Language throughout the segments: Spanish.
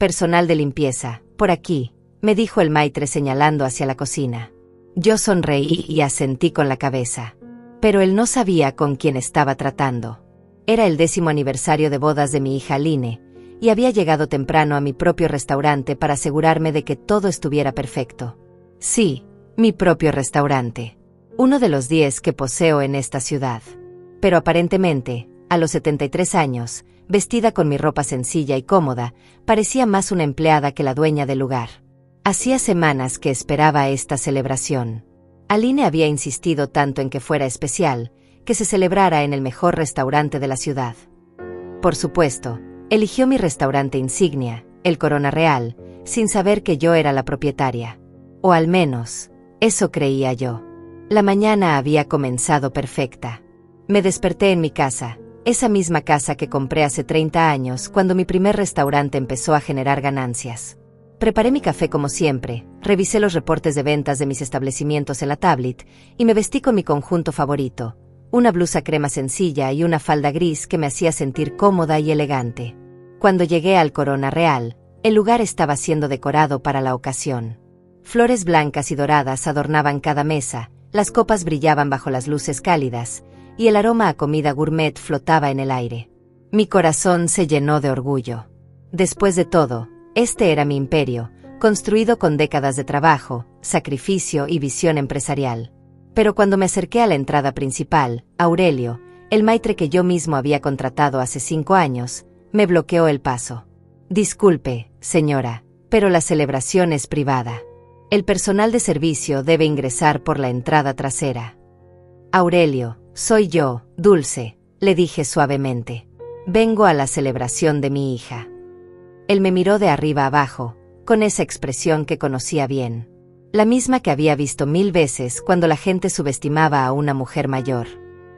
Personal de limpieza, por aquí, me dijo el maitre señalando hacia la cocina. Yo sonreí y asentí con la cabeza. Pero él no sabía con quién estaba tratando. Era el 10º aniversario de bodas de mi hija Aline, y había llegado temprano a mi propio restaurante para asegurarme de que todo estuviera perfecto. Sí, mi propio restaurante. Uno de los 10 que poseo en esta ciudad. Pero aparentemente, a los 73 años, vestida con mi ropa sencilla y cómoda, parecía más una empleada que la dueña del lugar. Hacía semanas que esperaba esta celebración. Aline había insistido tanto en que fuera especial, que se celebrara en el mejor restaurante de la ciudad. Por supuesto, eligió mi restaurante insignia, el Corona Real, sin saber que yo era la propietaria. O al menos, eso creía yo. La mañana había comenzado perfecta. Me desperté en mi casa, esa misma casa que compré hace 30 años cuando mi primer restaurante empezó a generar ganancias. Preparé mi café como siempre, revisé los reportes de ventas de mis establecimientos en la tablet y me vestí con mi conjunto favorito, una blusa crema sencilla y una falda gris que me hacía sentir cómoda y elegante. Cuando llegué al Corona Real, el lugar estaba siendo decorado para la ocasión. Flores blancas y doradas adornaban cada mesa, las copas brillaban bajo las luces cálidas, y el aroma a comida gourmet flotaba en el aire. Mi corazón se llenó de orgullo. Después de todo, este era mi imperio, construido con décadas de trabajo, sacrificio y visión empresarial. Pero cuando me acerqué a la entrada principal, Aurelio, el maitre que yo mismo había contratado hace 5 años, me bloqueó el paso. Disculpe, señora, pero la celebración es privada. El personal de servicio debe ingresar por la entrada trasera. Aurelio, soy yo, Dulce, le dije suavemente. Vengo a la celebración de mi hija. Él me miró de arriba abajo, con esa expresión que conocía bien. La misma que había visto 1000 veces cuando la gente subestimaba a una mujer mayor.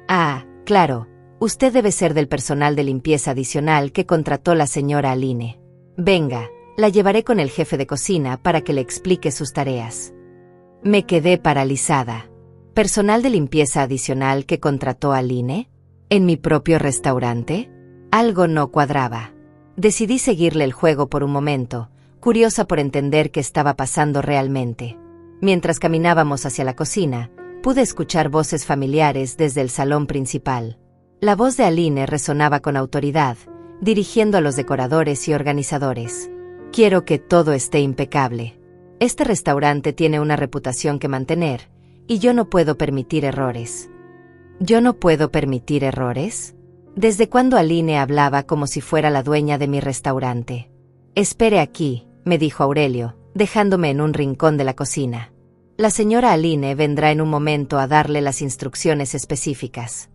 Ah, claro, usted debe ser del personal de limpieza adicional que contrató la señora Aline. Venga, la llevaré con el jefe de cocina para que le explique sus tareas. Me quedé paralizada. ¿Personal de limpieza adicional que contrató Aline? ¿En mi propio restaurante? Algo no cuadraba. Decidí seguirle el juego por un momento, curiosa por entender qué estaba pasando realmente. Mientras caminábamos hacia la cocina, pude escuchar voces familiares desde el salón principal. La voz de Aline resonaba con autoridad, dirigiendo a los decoradores y organizadores. Quiero que todo esté impecable. Este restaurante tiene una reputación que mantener, y yo no puedo permitir errores. ¿Yo no puedo permitir errores? ¿Desde cuándo Aline hablaba como si fuera la dueña de mi restaurante? Espere aquí, me dijo Aurelio, dejándome en un rincón de la cocina. La señora Aline vendrá en un momento a darle las instrucciones específicas.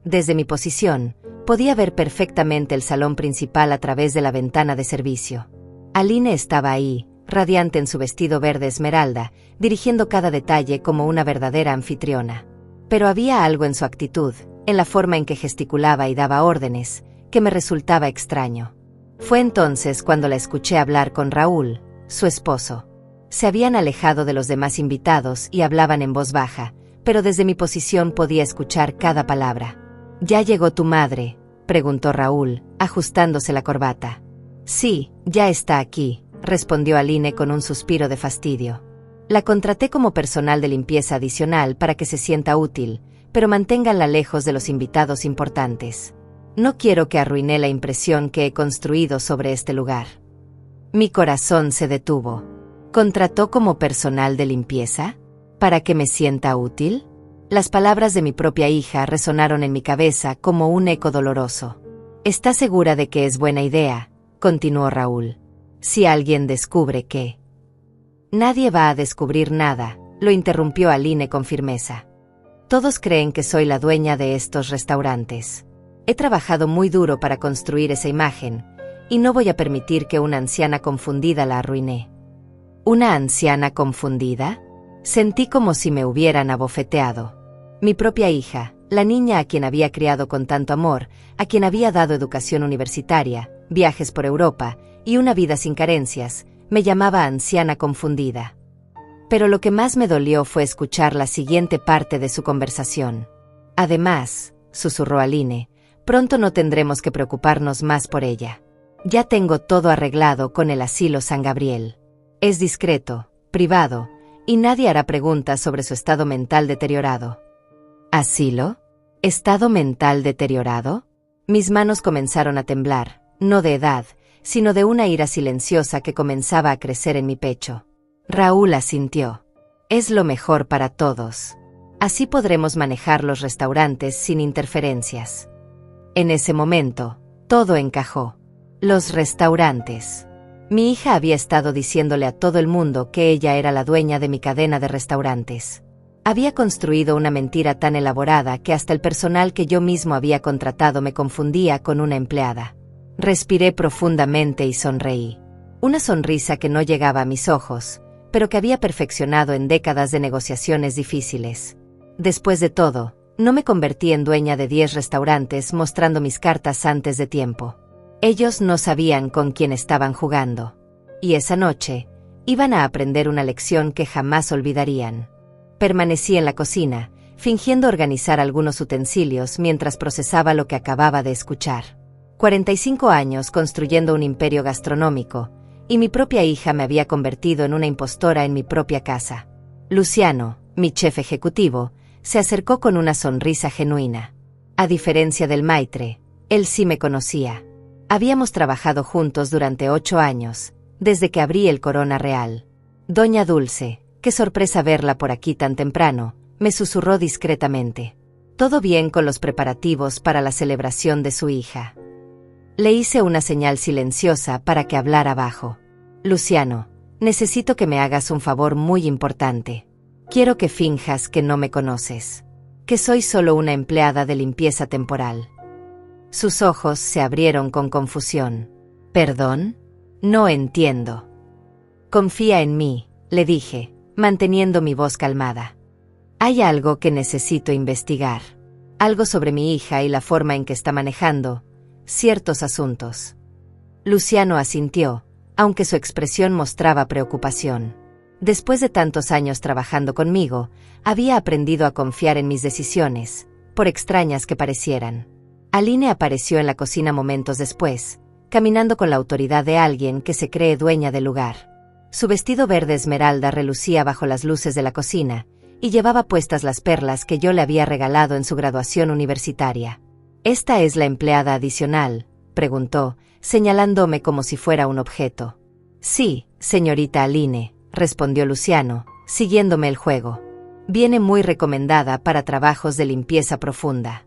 Desde mi posición, podía ver perfectamente el salón principal a través de la ventana de servicio. Aline estaba ahí, radiante en su vestido verde esmeralda, dirigiendo cada detalle como una verdadera anfitriona. Pero había algo en su actitud, en la forma en que gesticulaba y daba órdenes, que me resultaba extraño. Fue entonces cuando la escuché hablar con Raúl, su esposo. Se habían alejado de los demás invitados y hablaban en voz baja, pero desde mi posición podía escuchar cada palabra. ¿Ya llegó tu madre?, preguntó Raúl, ajustándose la corbata. Sí, ya está aquí, respondió Aline con un suspiro de fastidio. La contraté como personal de limpieza adicional para que se sienta útil, pero manténganla lejos de los invitados importantes. No quiero que arruine la impresión que he construido sobre este lugar. Mi corazón se detuvo. ¿Contrató como personal de limpieza? ¿Para que me sienta útil? Las palabras de mi propia hija resonaron en mi cabeza como un eco doloroso. ¿Está segura de que es buena idea?, continuó Raúl. Si alguien descubre que... Nadie va a descubrir nada, lo interrumpió Aline con firmeza. Todos creen que soy la dueña de estos restaurantes. He trabajado muy duro para construir esa imagen, y no voy a permitir que una anciana confundida la arruine. ¿Una anciana confundida? Sentí como si me hubieran abofeteado. Mi propia hija, la niña a quien había criado con tanto amor, a quien había dado educación universitaria, viajes por Europa y una vida sin carencias, me llamaba anciana confundida. Pero lo que más me dolió fue escuchar la siguiente parte de su conversación. Además, susurró Aline, pronto no tendremos que preocuparnos más por ella. Ya tengo todo arreglado con el asilo San Gabriel. Es discreto, privado, y nadie hará preguntas sobre su estado mental deteriorado. ¿Asilo? ¿Estado mental deteriorado? Mis manos comenzaron a temblar, no de edad, sino de una ira silenciosa que comenzaba a crecer en mi pecho. Raúl asintió. Es lo mejor para todos. Así podremos manejar los restaurantes sin interferencias. En ese momento, todo encajó. Los restaurantes. Mi hija había estado diciéndole a todo el mundo que ella era la dueña de mi cadena de restaurantes. Había construido una mentira tan elaborada que hasta el personal que yo mismo había contratado me confundía con una empleada. Respiré profundamente y sonreí. Una sonrisa que no llegaba a mis ojos, pero que había perfeccionado en décadas de negociaciones difíciles. Después de todo, no me convertí en dueña de 10 restaurantes mostrando mis cartas antes de tiempo. Ellos no sabían con quién estaban jugando. Y esa noche, iban a aprender una lección que jamás olvidarían. Permanecí en la cocina, fingiendo organizar algunos utensilios mientras procesaba lo que acababa de escuchar. 45 años construyendo un imperio gastronómico, y mi propia hija me había convertido en una impostora en mi propia casa. Luciano, mi chef ejecutivo, se acercó con una sonrisa genuina. A diferencia del maitre, él sí me conocía. Habíamos trabajado juntos durante 8 años, desde que abrí el Corona Real. Doña Dulce, qué sorpresa verla por aquí tan temprano, me susurró discretamente. Todo bien con los preparativos para la celebración de su hija. Le hice una señal silenciosa para que hablara bajo. Luciano, necesito que me hagas un favor muy importante. Quiero que finjas que no me conoces. Que soy solo una empleada de limpieza temporal. Sus ojos se abrieron con confusión. ¿Perdón? No entiendo. Confía en mí, le dije, manteniendo mi voz calmada. Hay algo que necesito investigar. Algo sobre mi hija y la forma en que está manejando ciertos asuntos. Luciano asintió, aunque su expresión mostraba preocupación. Después de tantos años trabajando conmigo, había aprendido a confiar en mis decisiones, por extrañas que parecieran. Aline apareció en la cocina momentos después, caminando con la autoridad de alguien que se cree dueña del lugar. Su vestido verde esmeralda relucía bajo las luces de la cocina, y llevaba puestas las perlas que yo le había regalado en su graduación universitaria. ¿Esta es la empleada adicional?, preguntó, señalándome como si fuera un objeto. Sí, señorita Aline, respondió Luciano, siguiéndome el juego. Viene muy recomendada para trabajos de limpieza profunda.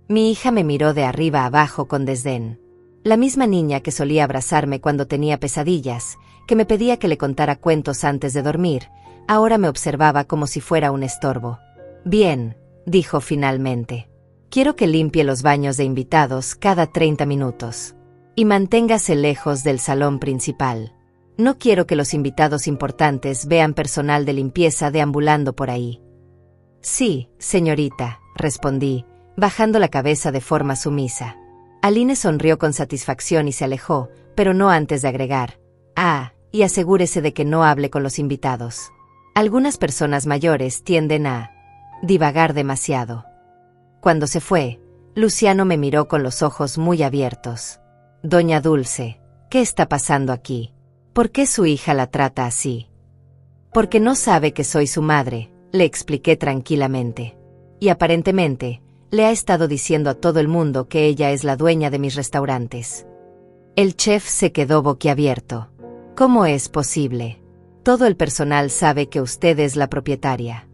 Mi hija me miró de arriba a abajo con desdén. La misma niña que solía abrazarme cuando tenía pesadillas, que me pedía que le contara cuentos antes de dormir, ahora me observaba como si fuera un estorbo. Bien, dijo finalmente. Quiero que limpie los baños de invitados cada 30 minutos. Y manténgase lejos del salón principal. No quiero que los invitados importantes vean personal de limpieza deambulando por ahí. Sí, señorita, respondí, bajando la cabeza de forma sumisa. Aline sonrió con satisfacción y se alejó, pero no antes de agregar. Y asegúrese de que no hable con los invitados. Algunas personas mayores tienden a divagar demasiado. Cuando se fue, Luciano me miró con los ojos muy abiertos. Doña Dulce, ¿qué está pasando aquí? ¿Por qué su hija la trata así? Porque no sabe que soy su madre, le expliqué tranquilamente. Y aparentemente, le ha estado diciendo a todo el mundo que ella es la dueña de mis restaurantes. El chef se quedó boquiabierto. ¿Cómo es posible? Todo el personal sabe que usted es la propietaria.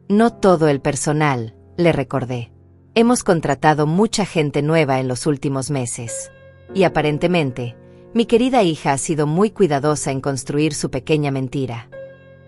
No todo el personal, le recordé. Hemos contratado mucha gente nueva en los últimos meses. Y aparentemente, mi querida hija ha sido muy cuidadosa en construir su pequeña mentira.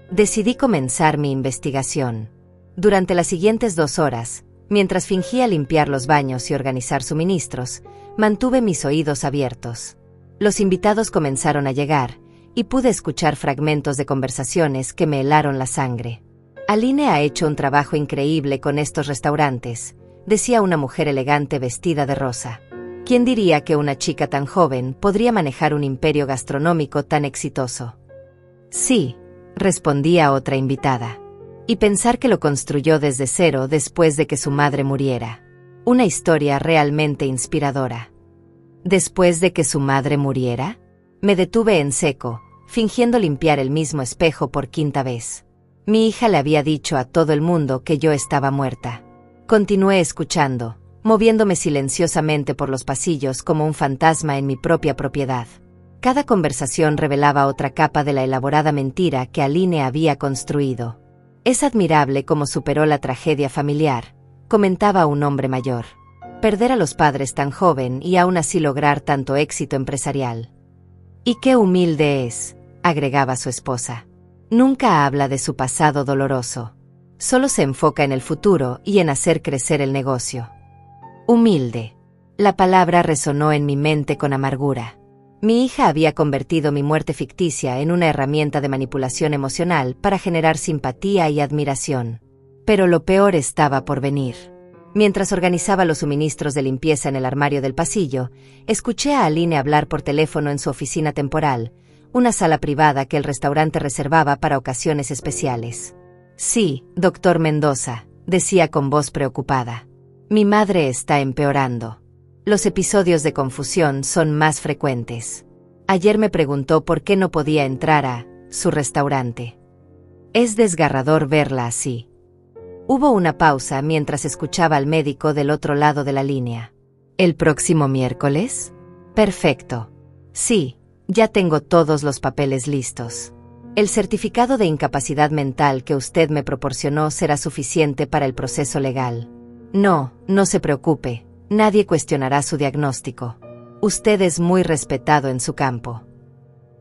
Decidí comenzar mi investigación. Durante las siguientes 2 horas, mientras fingía limpiar los baños y organizar suministros, mantuve mis oídos abiertos. Los invitados comenzaron a llegar, y pude escuchar fragmentos de conversaciones que me helaron la sangre. Aline ha hecho un trabajo increíble con estos restaurantes, decía una mujer elegante vestida de rosa. ¿Quién diría que una chica tan joven podría manejar un imperio gastronómico tan exitoso? Sí, respondía otra invitada. Y pensar que lo construyó desde cero después de que su madre muriera. Una historia realmente inspiradora. ¿Después de que su madre muriera? Me detuve en seco, fingiendo limpiar el mismo espejo por quinta vez. Mi hija le había dicho a todo el mundo que yo estaba muerta. Continué escuchando, moviéndome silenciosamente por los pasillos como un fantasma en mi propia propiedad. Cada conversación revelaba otra capa de la elaborada mentira que Aline había construido. Es admirable cómo superó la tragedia familiar, comentaba un hombre mayor. Perder a los padres tan joven y aún así lograr tanto éxito empresarial. Y qué humilde es, agregaba su esposa. Nunca habla de su pasado doloroso. Solo se enfoca en el futuro y en hacer crecer el negocio. Humilde. La palabra resonó en mi mente con amargura. Mi hija había convertido mi muerte ficticia en una herramienta de manipulación emocional para generar simpatía y admiración. Pero lo peor estaba por venir. Mientras organizaba los suministros de limpieza en el armario del pasillo, escuché a Aline hablar por teléfono en su oficina temporal, una sala privada que el restaurante reservaba para ocasiones especiales. Sí, doctor Mendoza, decía con voz preocupada. Mi madre está empeorando. Los episodios de confusión son más frecuentes. Ayer me preguntó por qué no podía entrar a su restaurante. Es desgarrador verla así. Hubo una pausa mientras escuchaba al médico del otro lado de la línea. ¿El próximo miércoles? Perfecto. Sí, ya tengo todos los papeles listos. El certificado de incapacidad mental que usted me proporcionó será suficiente para el proceso legal. No, no se preocupe, nadie cuestionará su diagnóstico. Usted es muy respetado en su campo.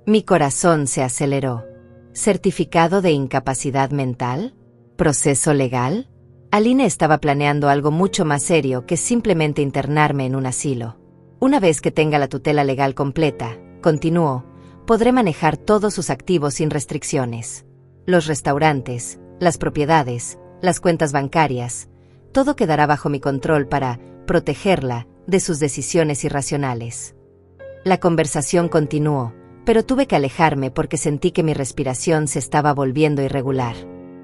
Mi corazón se aceleró. ¿Certificado de incapacidad mental? ¿Proceso legal? Aline estaba planeando algo mucho más serio que simplemente internarme en un asilo. Una vez que tenga la tutela legal completa, continuó, podré manejar todos sus activos sin restricciones. Los restaurantes, las propiedades, las cuentas bancarias, todo quedará bajo mi control para protegerla de sus decisiones irracionales. La conversación continuó, pero tuve que alejarme porque sentí que mi respiración se estaba volviendo irregular.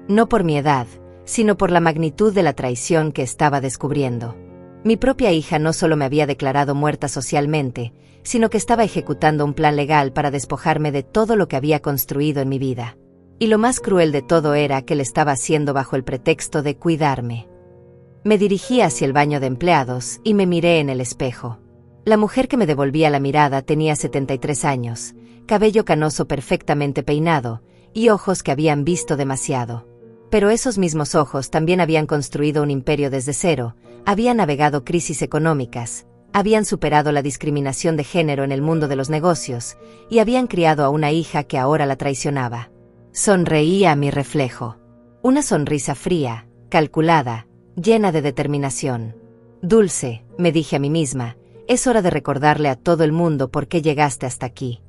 No por mi edad, sino por la magnitud de la traición que estaba descubriendo. Mi propia hija no solo me había declarado muerta socialmente, sino que estaba ejecutando un plan legal para despojarme de todo lo que había construido en mi vida. Y lo más cruel de todo era que lo estaba haciendo bajo el pretexto de cuidarme. Me dirigí hacia el baño de empleados y me miré en el espejo. La mujer que me devolvía la mirada tenía 73 años, cabello canoso perfectamente peinado, y ojos que habían visto demasiado. Pero esos mismos ojos también habían construido un imperio desde cero, habían navegado crisis económicas, habían superado la discriminación de género en el mundo de los negocios, y habían criado a una hija que ahora la traicionaba. Sonreí a mi reflejo. Una sonrisa fría, calculada, llena de determinación. Dulce, me dije a mí misma, es hora de recordarle a todo el mundo por qué llegaste hasta aquí.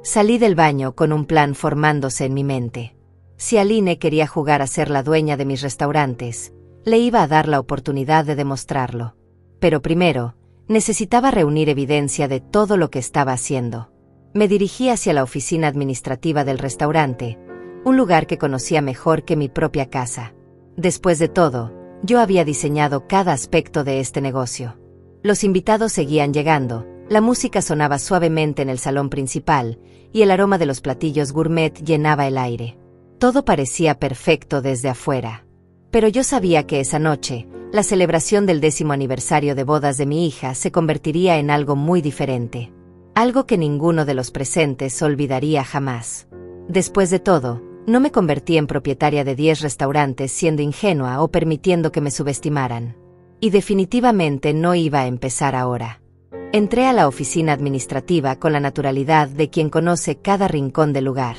Salí del baño con un plan formándose en mi mente. Si Aline quería jugar a ser la dueña de mis restaurantes, le iba a dar la oportunidad de demostrarlo. Pero primero, necesitaba reunir evidencia de todo lo que estaba haciendo. Me dirigí hacia la oficina administrativa del restaurante, un lugar que conocía mejor que mi propia casa. Después de todo, yo había diseñado cada aspecto de este negocio. Los invitados seguían llegando, la música sonaba suavemente en el salón principal, y el aroma de los platillos gourmet llenaba el aire. Todo parecía perfecto desde afuera. Pero yo sabía que esa noche, la celebración del 10º aniversario de bodas de mi hija se convertiría en algo muy diferente. Algo que ninguno de los presentes olvidaría jamás. Después de todo, no me convertí en propietaria de 10 restaurantes siendo ingenua o permitiendo que me subestimaran. Y definitivamente no iba a empezar ahora. Entré a la oficina administrativa con la naturalidad de quien conoce cada rincón del lugar.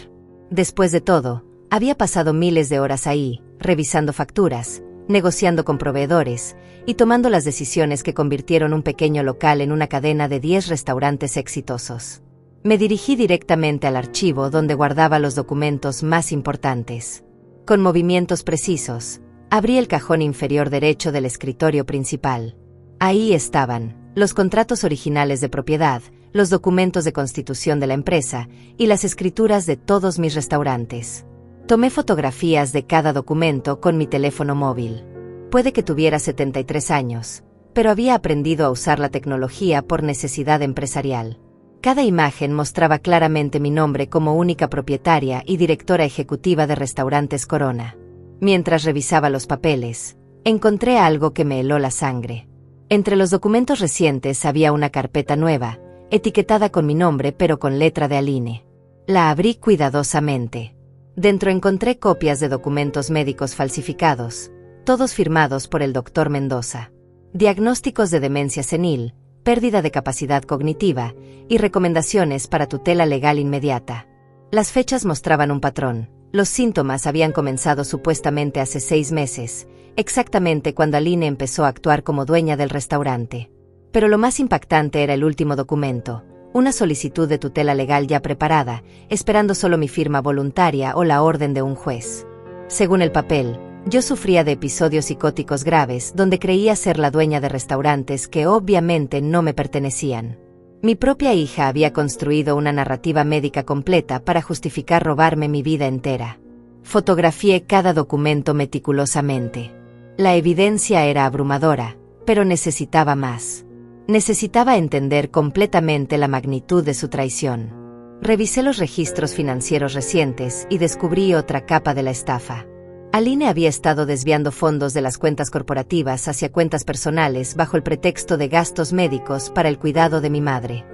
Después de todo, había pasado miles de horas ahí, revisando facturas, negociando con proveedores y tomando las decisiones que convirtieron un pequeño local en una cadena de 10 restaurantes exitosos. Me dirigí directamente al archivo donde guardaba los documentos más importantes. Con movimientos precisos, abrí el cajón inferior derecho del escritorio principal. Ahí estaban los contratos originales de propiedad, los documentos de constitución de la empresa y las escrituras de todos mis restaurantes. Tomé fotografías de cada documento con mi teléfono móvil. Puede que tuviera 73 años, pero había aprendido a usar la tecnología por necesidad empresarial. Cada imagen mostraba claramente mi nombre como única propietaria y directora ejecutiva de Restaurantes Corona. Mientras revisaba los papeles, encontré algo que me heló la sangre. Entre los documentos recientes había una carpeta nueva, etiquetada con mi nombre pero con letra de Aline. La abrí cuidadosamente. Dentro encontré copias de documentos médicos falsificados, todos firmados por el Dr. Mendoza. Diagnósticos de demencia senil, pérdida de capacidad cognitiva y recomendaciones para tutela legal inmediata. Las fechas mostraban un patrón. Los síntomas habían comenzado supuestamente hace 6 meses, exactamente cuando Aline empezó a actuar como dueña del restaurante. Pero lo más impactante era el último documento, una solicitud de tutela legal ya preparada, esperando solo mi firma voluntaria o la orden de un juez. Según el papel, yo sufría de episodios psicóticos graves donde creía ser la dueña de restaurantes que obviamente no me pertenecían. Mi propia hija había construido una narrativa médica completa para justificar robarme mi vida entera. Fotografié cada documento meticulosamente. La evidencia era abrumadora, pero necesitaba más. Necesitaba entender completamente la magnitud de su traición. Revisé los registros financieros recientes y descubrí otra capa de la estafa. Aline había estado desviando fondos de las cuentas corporativas hacia cuentas personales bajo el pretexto de gastos médicos para el cuidado de mi madre.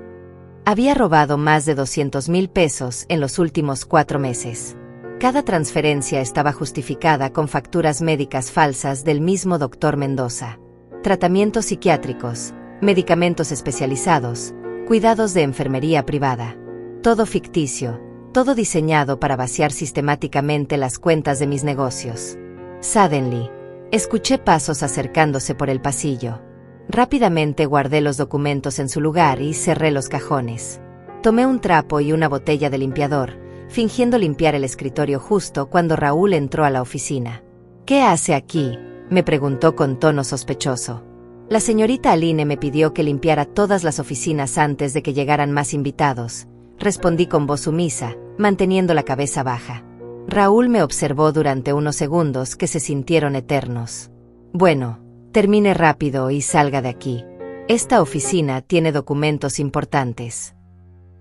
Había robado más de 200,000 pesos en los últimos 4 meses. Cada transferencia estaba justificada con facturas médicas falsas del mismo Dr. Mendoza. Tratamientos psiquiátricos, medicamentos especializados, cuidados de enfermería privada. Todo ficticio. Todo diseñado para vaciar sistemáticamente las cuentas de mis negocios. Suddenly, escuché pasos acercándose por el pasillo. Rápidamente guardé los documentos en su lugar y cerré los cajones. Tomé un trapo y una botella de limpiador, fingiendo limpiar el escritorio justo cuando Raúl entró a la oficina. «¿Qué hace aquí?», me preguntó con tono sospechoso. La señorita Aline me pidió que limpiara todas las oficinas antes de que llegaran más invitados. Respondí con voz sumisa, manteniendo la cabeza baja. Raúl me observó durante unos segundos que se sintieron eternos. «Bueno, termine rápido y salga de aquí. Esta oficina tiene documentos importantes».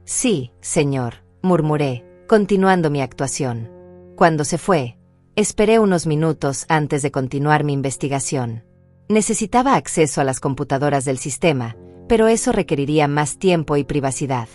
«Sí, señor», murmuré, continuando mi actuación. Cuando se fue, esperé unos minutos antes de continuar mi investigación. Necesitaba acceso a las computadoras del sistema, pero eso requeriría más tiempo y privacidad.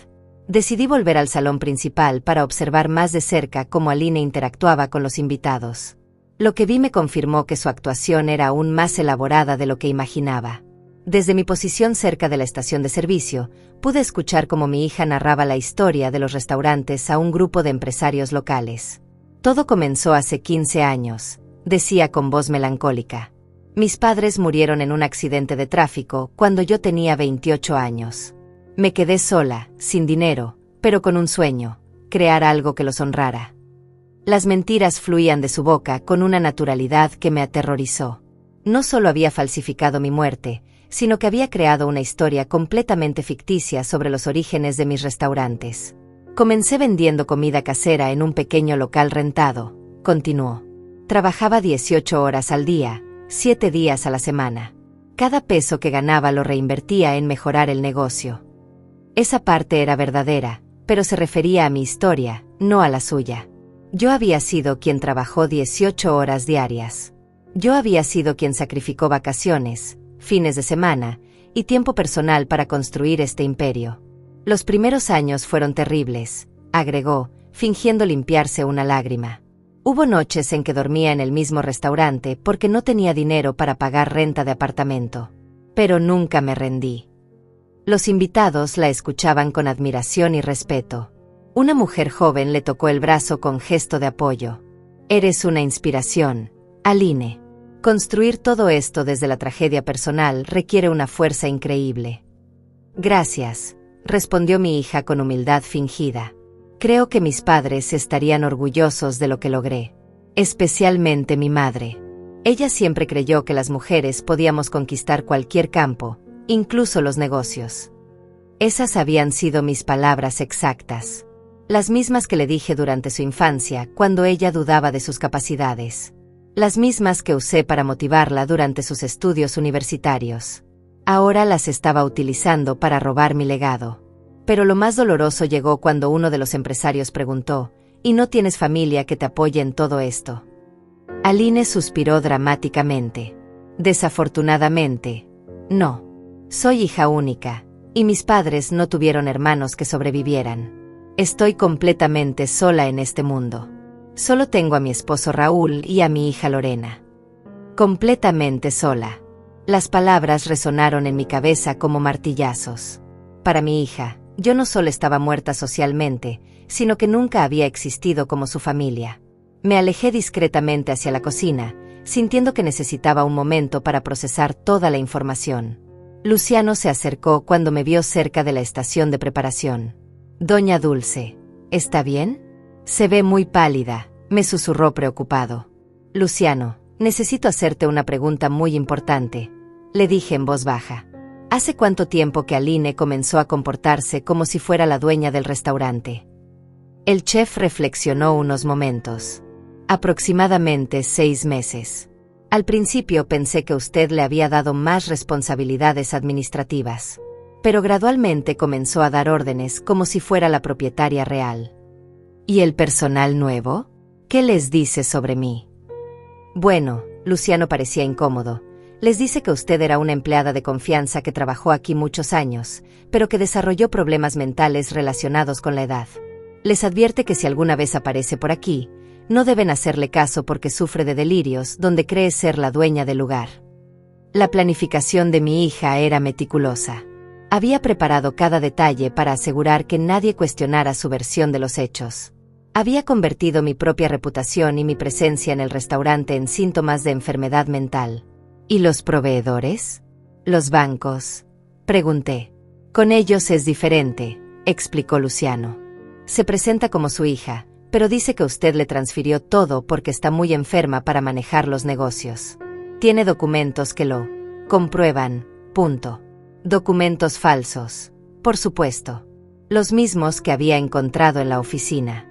Decidí volver al salón principal para observar más de cerca cómo Aline interactuaba con los invitados. Lo que vi me confirmó que su actuación era aún más elaborada de lo que imaginaba. Desde mi posición cerca de la estación de servicio, pude escuchar cómo mi hija narraba la historia de los restaurantes a un grupo de empresarios locales. «Todo comenzó hace 15 años», decía con voz melancólica. «Mis padres murieron en un accidente de tráfico cuando yo tenía 28 años. Me quedé sola, sin dinero, pero con un sueño: crear algo que los honrara». Las mentiras fluían de su boca con una naturalidad que me aterrorizó. No solo había falsificado mi muerte, sino que había creado una historia completamente ficticia sobre los orígenes de mis restaurantes. «Comencé vendiendo comida casera en un pequeño local rentado», continuó. «Trabajaba 18 horas al día, 7 días a la semana. Cada peso que ganaba lo reinvertía en mejorar el negocio». Esa parte era verdadera, pero se refería a mi historia, no a la suya. Yo había sido quien trabajó 18 horas diarias. Yo había sido quien sacrificó vacaciones, fines de semana y tiempo personal para construir este imperio. «Los primeros años fueron terribles», agregó, fingiendo limpiarse una lágrima. «Hubo noches en que dormía en el mismo restaurante porque no tenía dinero para pagar renta de apartamento. Pero nunca me rendí». Los invitados la escuchaban con admiración y respeto. Una mujer joven le tocó el brazo con gesto de apoyo. «Eres una inspiración, Aline. Construir todo esto desde la tragedia personal requiere una fuerza increíble». «Gracias», respondió mi hija con humildad fingida. «Creo que mis padres estarían orgullosos de lo que logré. Especialmente mi madre. Ella siempre creyó que las mujeres podíamos conquistar cualquier campo, incluso los negocios». Esas habían sido mis palabras exactas. Las mismas que le dije durante su infancia, cuando ella dudaba de sus capacidades. Las mismas que usé para motivarla durante sus estudios universitarios. Ahora las estaba utilizando para robar mi legado. Pero lo más doloroso llegó cuando uno de los empresarios preguntó, ¿y no tienes familia que te apoye en todo esto? Aline suspiró dramáticamente. Desafortunadamente, no. Soy hija única, y mis padres no tuvieron hermanos que sobrevivieran. Estoy completamente sola en este mundo. Solo tengo a mi esposo Raúl y a mi hija Lorena. Completamente sola. Las palabras resonaron en mi cabeza como martillazos. Para mi hija, yo no solo estaba muerta socialmente, sino que nunca había existido como su familia. Me alejé discretamente hacia la cocina, sintiendo que necesitaba un momento para procesar toda la información. Luciano se acercó cuando me vio cerca de la estación de preparación. «Doña Dulce, ¿está bien?» «Se ve muy pálida», me susurró preocupado. «Luciano, necesito hacerte una pregunta muy importante», le dije en voz baja. ¿Hace cuánto tiempo que Aline comenzó a comportarse como si fuera la dueña del restaurante? El chef reflexionó unos momentos. Aproximadamente 6 meses. Al principio pensé que usted le había dado más responsabilidades administrativas, pero gradualmente comenzó a dar órdenes como si fuera la propietaria real. ¿Y el personal nuevo? ¿Qué les dice sobre mí? Bueno, Luciano parecía incómodo. Les dice que usted era una empleada de confianza que trabajó aquí muchos años, pero que desarrolló problemas mentales relacionados con la edad. Les advierte que si alguna vez aparece por aquí, no deben hacerle caso porque sufre de delirios donde cree ser la dueña del lugar. La planificación de mi hija era meticulosa. Había preparado cada detalle para asegurar que nadie cuestionara su versión de los hechos. Había convertido mi propia reputación y mi presencia en el restaurante en síntomas de enfermedad mental. ¿Y los proveedores? ¿Los bancos? Pregunté. Con ellos es diferente, explicó Luciano. Se presenta como su hija, pero dice que usted le transfirió todo porque está muy enferma para manejar los negocios. Tiene documentos que lo comprueban, punto. Documentos falsos, por supuesto. Los mismos que había encontrado en la oficina.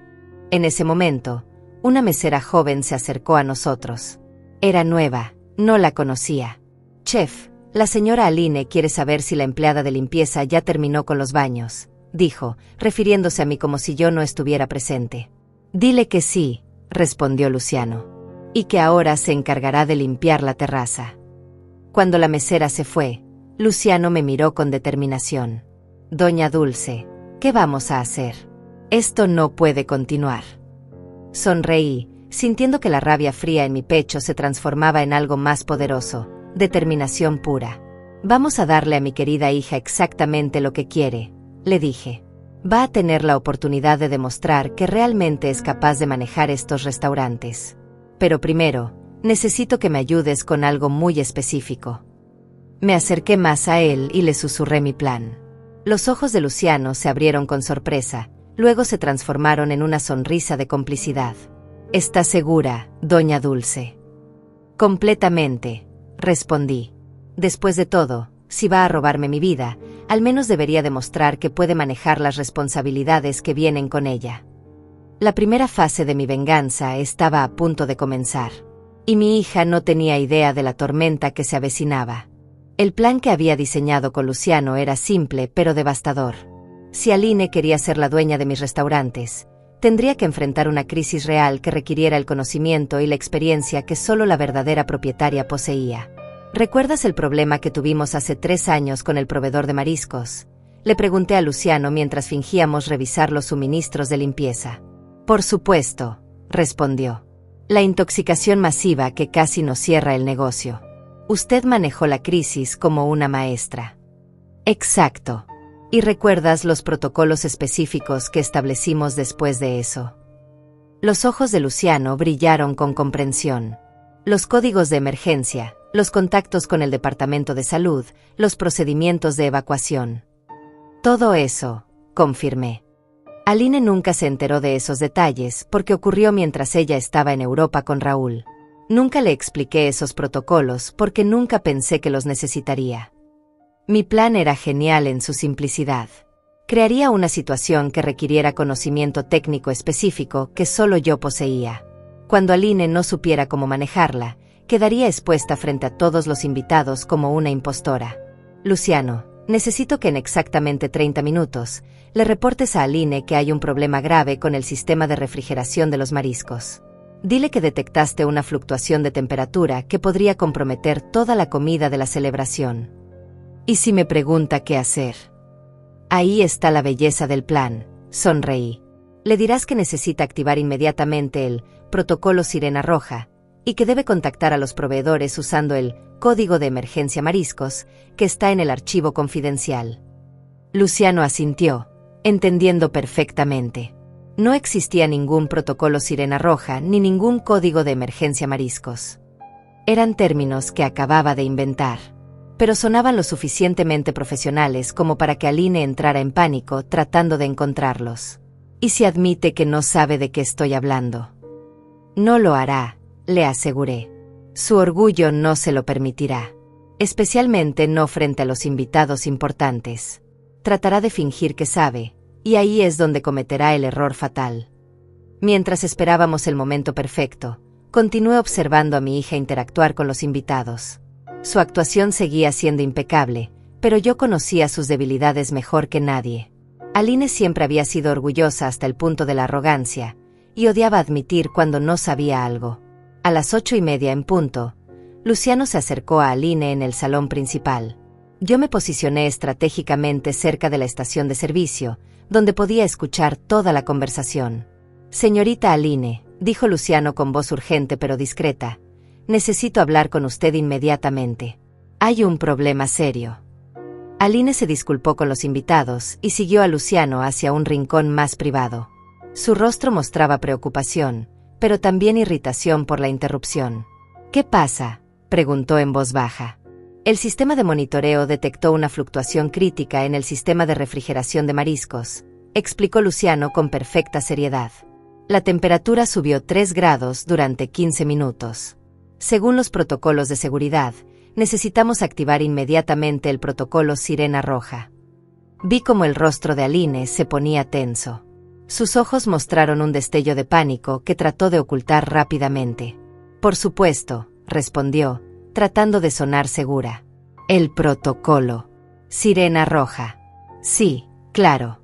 En ese momento, una mesera joven se acercó a nosotros. Era nueva, no la conocía. Chef, la señora Aline quiere saber si la empleada de limpieza ya terminó con los baños, dijo, refiriéndose a mí como si yo no estuviera presente. Dile que sí, respondió Luciano, y que ahora se encargará de limpiar la terraza. Cuando la mesera se fue, Luciano me miró con determinación. Doña Dulce, ¿qué vamos a hacer? Esto no puede continuar. Sonreí, sintiendo que la rabia fría en mi pecho se transformaba en algo más poderoso, determinación pura. Vamos a darle a mi querida hija exactamente lo que quiere, le dije. Va a tener la oportunidad de demostrar que realmente es capaz de manejar estos restaurantes. Pero primero, necesito que me ayudes con algo muy específico. Me acerqué más a él y le susurré mi plan. Los ojos de Luciano se abrieron con sorpresa, luego se transformaron en una sonrisa de complicidad. ¿Está segura, doña Dulce? Completamente, respondí. Después de todo, si va a robarme mi vida, al menos debería demostrar que puede manejar las responsabilidades que vienen con ella. La primera fase de mi venganza estaba a punto de comenzar, y mi hija no tenía idea de la tormenta que se avecinaba. El plan que había diseñado con Luciano era simple pero devastador. Si Aline quería ser la dueña de mis restaurantes, tendría que enfrentar una crisis real que requiriera el conocimiento y la experiencia que solo la verdadera propietaria poseía. ¿Recuerdas el problema que tuvimos hace 3 años con el proveedor de mariscos? Le pregunté a Luciano mientras fingíamos revisar los suministros de limpieza. Por supuesto, respondió. La intoxicación masiva que casi nos cierra el negocio. Usted manejó la crisis como una maestra. Exacto. ¿Y recuerdas los protocolos específicos que establecimos después de eso? Los ojos de Luciano brillaron con comprensión. Los códigos de emergencia, los contactos con el departamento de salud, los procedimientos de evacuación. Todo eso, confirmé. Aline nunca se enteró de esos detalles porque ocurrió mientras ella estaba en Europa con Raúl. Nunca le expliqué esos protocolos porque nunca pensé que los necesitaría. Mi plan era genial en su simplicidad. Crearía una situación que requiriera conocimiento técnico específico que solo yo poseía. Cuando Aline no supiera cómo manejarla, quedaría expuesta frente a todos los invitados como una impostora. Luciano, necesito que en exactamente 30 minutos le reportes a Aline que hay un problema grave con el sistema de refrigeración de los mariscos. Dile que detectaste una fluctuación de temperatura que podría comprometer toda la comida de la celebración. ¿Y si me pregunta qué hacer? Ahí está la belleza del plan, sonreí. Le dirás que necesita activar inmediatamente el protocolo Sirena Roja y que debe contactar a los proveedores usando el código de emergencia mariscos que está en el archivo confidencial. Luciano asintió, entendiendo perfectamente. No existía ningún protocolo Sirena Roja ni ningún código de emergencia mariscos. Eran términos que acababa de inventar, pero sonaban lo suficientemente profesionales como para que Aline entrara en pánico tratando de encontrarlos. ¿Y si admite que no sabe de qué estoy hablando? No lo hará, le aseguré. Su orgullo no se lo permitirá, especialmente no frente a los invitados importantes. Tratará de fingir que sabe, y ahí es donde cometerá el error fatal. Mientras esperábamos el momento perfecto, continué observando a mi hija interactuar con los invitados. Su actuación seguía siendo impecable, pero yo conocía sus debilidades mejor que nadie. Aline siempre había sido orgullosa hasta el punto de la arrogancia, y odiaba admitir cuando no sabía algo. A las 8:30 en punto, Luciano se acercó a Aline en el salón principal. Yo me posicioné estratégicamente cerca de la estación de servicio, donde podía escuchar toda la conversación. «Señorita Aline», dijo Luciano con voz urgente pero discreta, «necesito hablar con usted inmediatamente. Hay un problema serio». Aline se disculpó con los invitados y siguió a Luciano hacia un rincón más privado. Su rostro mostraba preocupación, pero también irritación por la interrupción. «¿Qué pasa?», preguntó en voz baja. El sistema de monitoreo detectó una fluctuación crítica en el sistema de refrigeración de mariscos, explicó Luciano con perfecta seriedad. La temperatura subió 3 grados durante 15 minutos. Según los protocolos de seguridad, necesitamos activar inmediatamente el protocolo Sirena Roja. Vi cómo el rostro de Aline se ponía tenso. Sus ojos mostraron un destello de pánico que trató de ocultar rápidamente. «Por supuesto», respondió, tratando de sonar segura. «El protocolo. Sirena Roja. Sí, claro.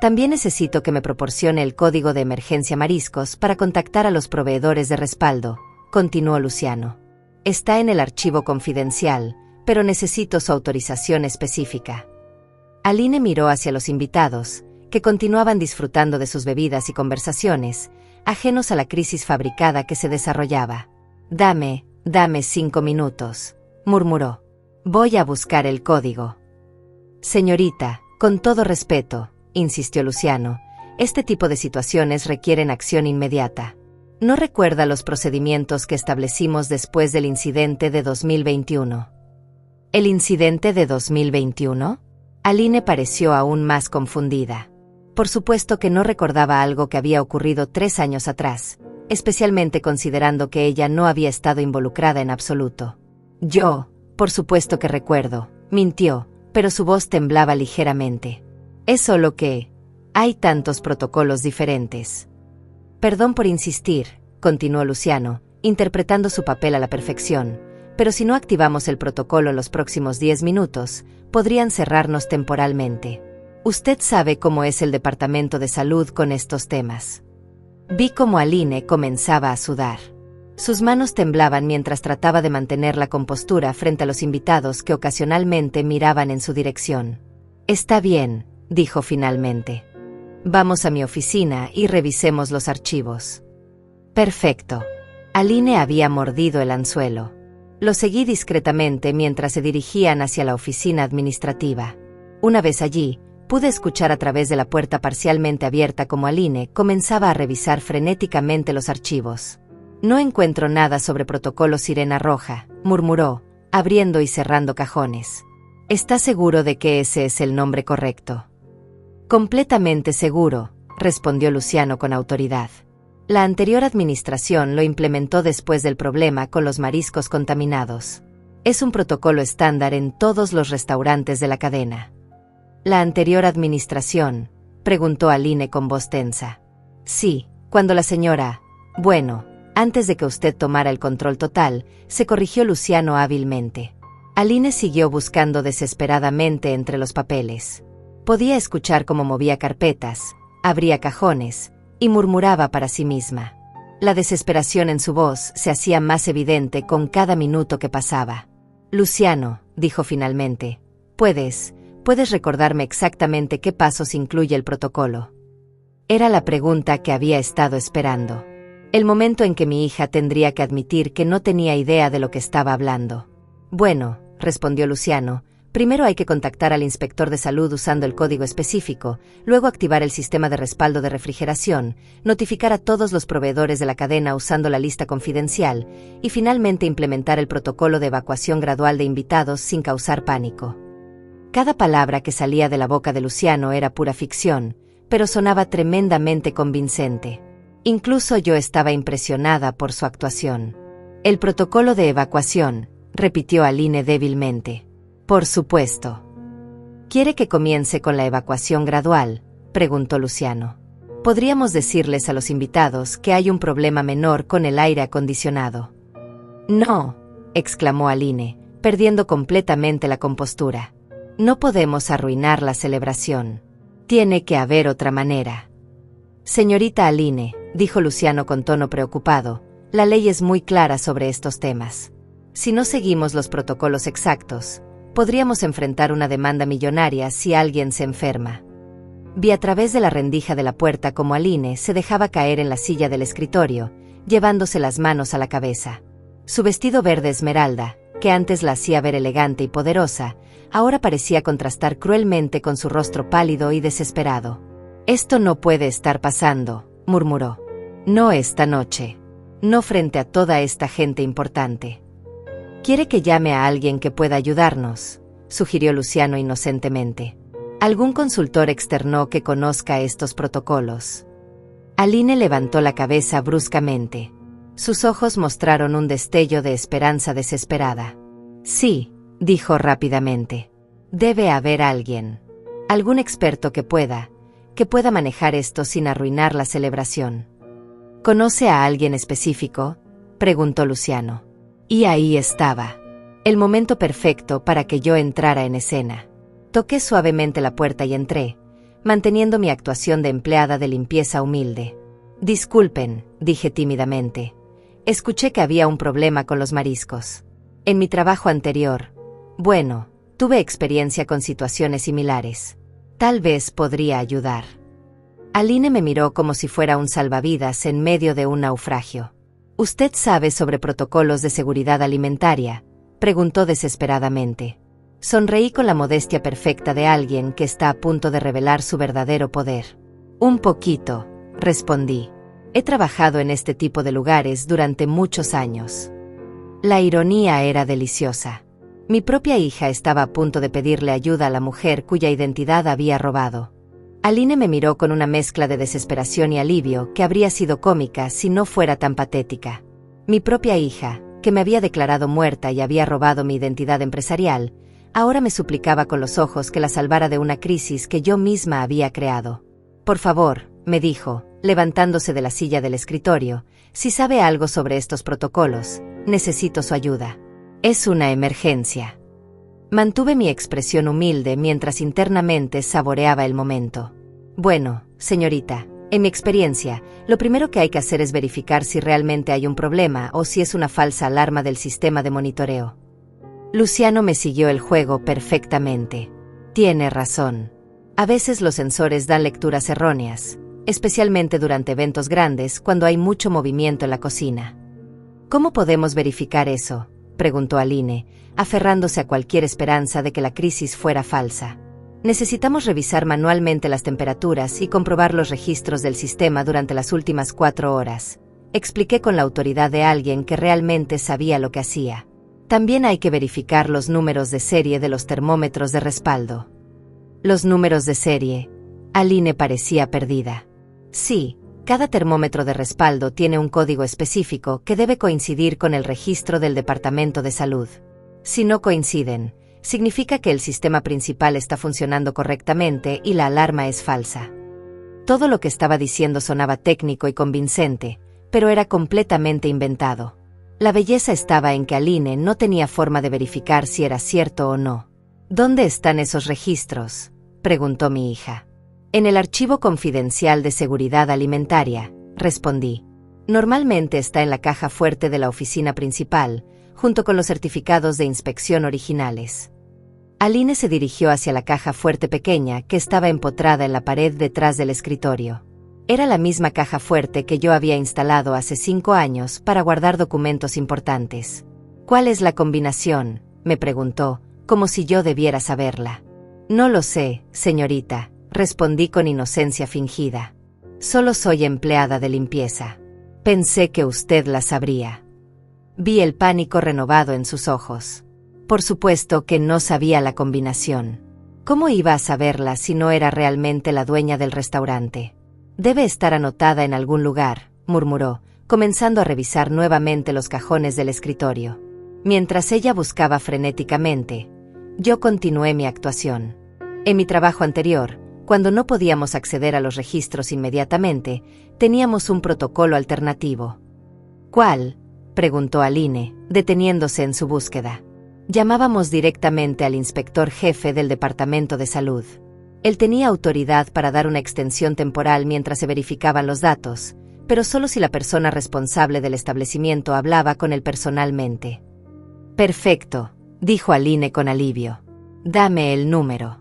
También necesito que me proporcione el código de emergencia mariscos para contactar a los proveedores de respaldo», continuó Luciano. «Está en el archivo confidencial, pero necesito su autorización específica». Aline miró hacia los invitados, que continuaban disfrutando de sus bebidas y conversaciones, ajenos a la crisis fabricada que se desarrollaba. Dame 5 minutos», murmuró. «Voy a buscar el código». «Señorita, con todo respeto», insistió Luciano, «este tipo de situaciones requieren acción inmediata. ¿No recuerda los procedimientos que establecimos después del incidente de 2021? ¿El incidente de 2021? Aline pareció aún más confundida. Por supuesto que no recordaba algo que había ocurrido 3 años atrás, especialmente considerando que ella no había estado involucrada en absoluto. «Yo, por supuesto que recuerdo», mintió, pero su voz temblaba ligeramente. «Es solo que hay tantos protocolos diferentes». «Perdón por insistir», continuó Luciano, interpretando su papel a la perfección, «pero si no activamos el protocolo en los próximos 10 minutos, podrían cerrarnos temporalmente. Usted sabe cómo es el Departamento de Salud con estos temas». Vi cómo Aline comenzaba a sudar. Sus manos temblaban mientras trataba de mantener la compostura frente a los invitados que ocasionalmente miraban en su dirección. «Está bien», dijo finalmente. «Vamos a mi oficina y revisemos los archivos». «Perfecto». Aline había mordido el anzuelo. Lo seguí discretamente mientras se dirigían hacia la oficina administrativa. Una vez allí, pude escuchar a través de la puerta parcialmente abierta cómo Aline comenzaba a revisar frenéticamente los archivos. «No encuentro nada sobre protocolo Sirena Roja», murmuró, abriendo y cerrando cajones. «¿Está seguro de que ese es el nombre correcto?» «Completamente seguro», respondió Luciano con autoridad. «La anterior administración lo implementó después del problema con los mariscos contaminados. Es un protocolo estándar en todos los restaurantes de la cadena». «¿La anterior administración?», preguntó Aline con voz tensa. «Sí, cuando la señora... Bueno, antes de que usted tomara el control total», se corrigió Luciano hábilmente. Aline siguió buscando desesperadamente entre los papeles. Podía escuchar cómo movía carpetas, abría cajones y murmuraba para sí misma. La desesperación en su voz se hacía más evidente con cada minuto que pasaba. Luciano, dijo finalmente, ¿puedes recordarme exactamente qué pasos incluye el protocolo? Era la pregunta que había estado esperando. El momento en que mi hija tendría que admitir que no tenía idea de lo que estaba hablando. Bueno, respondió Luciano, primero hay que contactar al inspector de salud usando el código específico, luego activar el sistema de respaldo de refrigeración, notificar a todos los proveedores de la cadena usando la lista confidencial y finalmente implementar el protocolo de evacuación gradual de invitados sin causar pánico. Cada palabra que salía de la boca de Luciano era pura ficción, pero sonaba tremendamente convincente. Incluso yo estaba impresionada por su actuación. El protocolo de evacuación, repitió Aline débilmente. Por supuesto. ¿Quiere que comience con la evacuación gradual?, preguntó Luciano. Podríamos decirles a los invitados que hay un problema menor con el aire acondicionado. No, exclamó Aline, perdiendo completamente la compostura. No podemos arruinar la celebración. Tiene que haber otra manera. Señorita Aline, dijo Luciano con tono preocupado, la ley es muy clara sobre estos temas. Si no seguimos los protocolos exactos, podríamos enfrentar una demanda millonaria si alguien se enferma. Vi a través de la rendija de la puerta cómo Aline se dejaba caer en la silla del escritorio, llevándose las manos a la cabeza. Su vestido verde esmeralda, que antes la hacía ver elegante y poderosa, ahora parecía contrastar cruelmente con su rostro pálido y desesperado. «Esto no puede estar pasando», murmuró. «No esta noche. No frente a toda esta gente importante». «¿Quiere que llame a alguien que pueda ayudarnos?», sugirió Luciano inocentemente. «Algún consultor externo que conozca estos protocolos». Aline levantó la cabeza bruscamente. Sus ojos mostraron un destello de esperanza desesperada. «Sí», dijo rápidamente. «Debe haber alguien. Algún experto que pueda manejar esto sin arruinar la celebración». «¿Conoce a alguien específico?», preguntó Luciano. Y ahí estaba. El momento perfecto para que yo entrara en escena. Toqué suavemente la puerta y entré, manteniendo mi actuación de empleada de limpieza humilde. «Disculpen», dije tímidamente. «Escuché que había un problema con los mariscos. En mi trabajo anterior, tuve experiencia con situaciones similares. Tal vez podría ayudar». Aline me miró como si fuera un salvavidas en medio de un naufragio. «¿Usted sabe sobre protocolos de seguridad alimentaria?», preguntó desesperadamente. Sonreí con la modestia perfecta de alguien que está a punto de revelar su verdadero poder. «Un poquito», respondí. «He trabajado en este tipo de lugares durante muchos años». La ironía era deliciosa. Mi propia hija estaba a punto de pedirle ayuda a la mujer cuya identidad había robado. Aline me miró con una mezcla de desesperación y alivio que habría sido cómica si no fuera tan patética. Mi propia hija, que me había declarado muerta y había robado mi identidad empresarial, ahora me suplicaba con los ojos que la salvara de una crisis que yo misma había creado. «Por favor», me dijo, levantándose de la silla del escritorio, «si sabe algo sobre estos protocolos, necesito su ayuda. Es una emergencia». Mantuve mi expresión humilde mientras internamente saboreaba el momento. «Bueno, señorita, en mi experiencia, lo primero que hay que hacer es verificar si realmente hay un problema o si es una falsa alarma del sistema de monitoreo». Luciano me siguió el juego perfectamente. Tiene razón. A veces los sensores dan lecturas erróneas, especialmente durante eventos grandes cuando hay mucho movimiento en la cocina. «¿Cómo podemos verificar eso?», preguntó Aline, aferrándose a cualquier esperanza de que la crisis fuera falsa. «Necesitamos revisar manualmente las temperaturas y comprobar los registros del sistema durante las últimas 4 horas», expliqué con la autoridad de alguien que realmente sabía lo que hacía. «También hay que verificar los números de serie de los termómetros de respaldo». «¿Los números de serie?», Aline parecía perdida. «Sí. Cada termómetro de respaldo tiene un código específico que debe coincidir con el registro del Departamento de Salud. Si no coinciden, significa que el sistema principal está funcionando correctamente y la alarma es falsa». Todo lo que estaba diciendo sonaba técnico y convincente, pero era completamente inventado. La belleza estaba en que Aline no tenía forma de verificar si era cierto o no. ¿Dónde están esos registros?, preguntó mi hija. En el archivo confidencial de seguridad alimentaria, respondí. Normalmente está en la caja fuerte de la oficina principal, junto con los certificados de inspección originales. Aline se dirigió hacia la caja fuerte pequeña que estaba empotrada en la pared detrás del escritorio. Era la misma caja fuerte que yo había instalado hace 5 años para guardar documentos importantes. ¿Cuál es la combinación?, me preguntó, como si yo debiera saberla. No lo sé, señorita, respondí con inocencia fingida. Solo soy empleada de limpieza. Pensé que usted la sabría. Vi el pánico renovado en sus ojos. Por supuesto que no sabía la combinación. ¿Cómo iba a saberla si no era realmente la dueña del restaurante? Debe estar anotada en algún lugar, murmuró, comenzando a revisar nuevamente los cajones del escritorio. Mientras ella buscaba frenéticamente, yo continué mi actuación. En mi trabajo anterior, cuando no podíamos acceder a los registros inmediatamente, teníamos un protocolo alternativo. ¿Cuál?, preguntó Aline, deteniéndose en su búsqueda. Llamábamos directamente al inspector jefe del Departamento de Salud. Él tenía autoridad para dar una extensión temporal mientras se verificaban los datos, pero solo si la persona responsable del establecimiento hablaba con él personalmente. Perfecto, dijo Aline con alivio. Dame el número.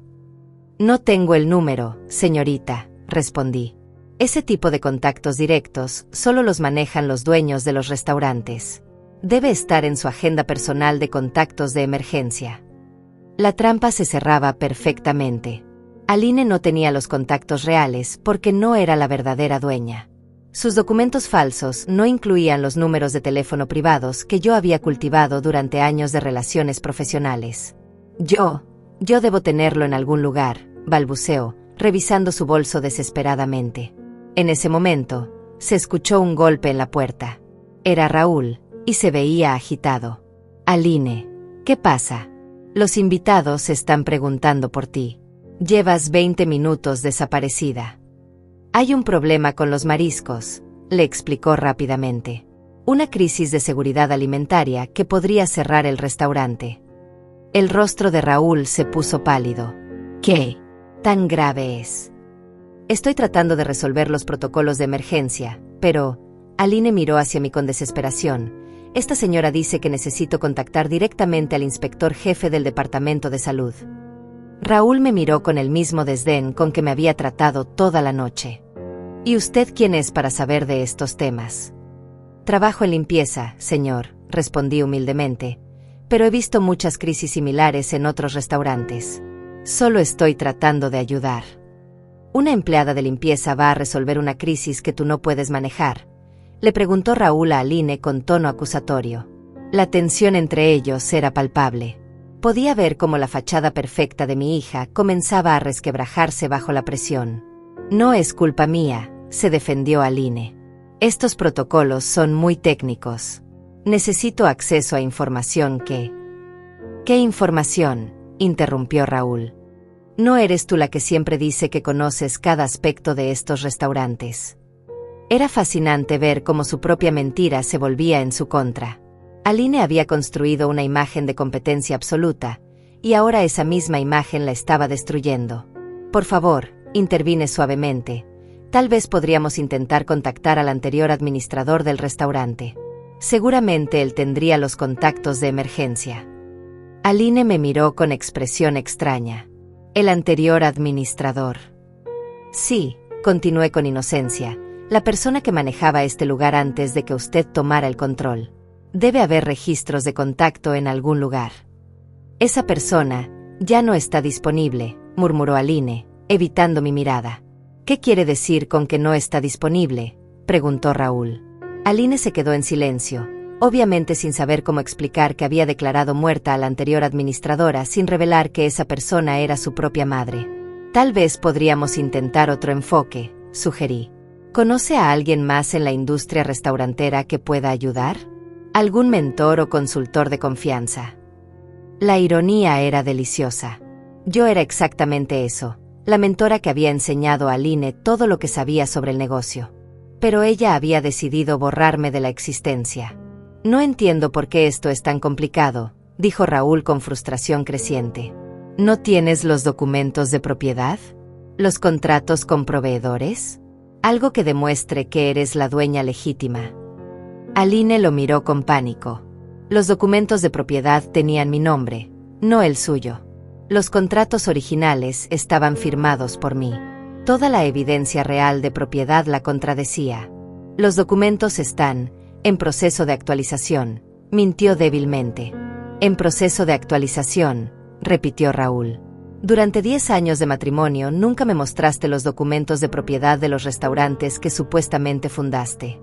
No tengo el número, señorita, respondí. Ese tipo de contactos directos solo los manejan los dueños de los restaurantes. Debe estar en su agenda personal de contactos de emergencia. La trampa se cerraba perfectamente. Aline no tenía los contactos reales porque no era la verdadera dueña. Sus documentos falsos no incluían los números de teléfono privados que yo había cultivado durante años de relaciones profesionales. Yo debo tenerlo en algún lugar, balbuceó, revisando su bolso desesperadamente. En ese momento, se escuchó un golpe en la puerta. Era Raúl, y se veía agitado. Aline, ¿qué pasa? Los invitados están preguntando por ti. Llevas 20 minutos desaparecida. Hay un problema con los mariscos, le explicó rápidamente. Una crisis de seguridad alimentaria que podría cerrar el restaurante. El rostro de Raúl se puso pálido. ¿Qué tan grave es? Estoy tratando de resolver los protocolos de emergencia, pero... Aline miró hacia mí con desesperación. Esta señora dice que necesito contactar directamente al inspector jefe del Departamento de Salud. Raúl me miró con el mismo desdén con que me había tratado toda la noche. ¿Y usted quién es para saber de estos temas? Trabajo en limpieza, señor, respondí humildemente, pero he visto muchas crisis similares en otros restaurantes. Solo estoy tratando de ayudar. ¿Una empleada de limpieza va a resolver una crisis que tú no puedes manejar?, le preguntó Raúl a Aline con tono acusatorio. La tensión entre ellos era palpable. Podía ver cómo la fachada perfecta de mi hija comenzaba a resquebrajarse bajo la presión. No es culpa mía, se defendió Aline. Estos protocolos son muy técnicos. Necesito acceso a información que... ¿Qué información?, interrumpió Raúl. No eres tú la que siempre dice que conoces cada aspecto de estos restaurantes. Era fascinante ver cómo su propia mentira se volvía en su contra. Aline había construido una imagen de competencia absoluta, y ahora esa misma imagen la estaba destruyendo. Por favor, intervine suavemente. Tal vez podríamos intentar contactar al anterior administrador del restaurante. Seguramente él tendría los contactos de emergencia. Aline me miró con expresión extraña. El anterior administrador. Sí, continué con inocencia. La persona que manejaba este lugar antes de que usted tomara el control. Debe haber registros de contacto en algún lugar. Esa persona ya no está disponible, murmuró Aline, evitando mi mirada. ¿Qué quiere decir con que no está disponible?, preguntó Raúl. Aline se quedó en silencio, obviamente sin saber cómo explicar que había declarado muerta a la anterior administradora sin revelar que esa persona era su propia madre. Tal vez podríamos intentar otro enfoque, sugerí. ¿Conoce a alguien más en la industria restaurantera que pueda ayudar? ¿Algún mentor o consultor de confianza? La ironía era deliciosa. Yo era exactamente eso, la mentora que había enseñado a Aline todo lo que sabía sobre el negocio. Pero ella había decidido borrarme de la existencia. No entiendo por qué esto es tan complicado, dijo Raúl con frustración creciente. ¿No tienes los documentos de propiedad? ¿Los contratos con proveedores? Algo que demuestre que eres la dueña legítima. Aline lo miró con pánico. Los documentos de propiedad tenían mi nombre, no el suyo. Los contratos originales estaban firmados por mí. Toda la evidencia real de propiedad la contradecía. Los documentos están en proceso de actualización, mintió débilmente. En proceso de actualización, repitió Raúl. Durante 10 años de matrimonio nunca me mostraste los documentos de propiedad de los restaurantes que supuestamente fundaste.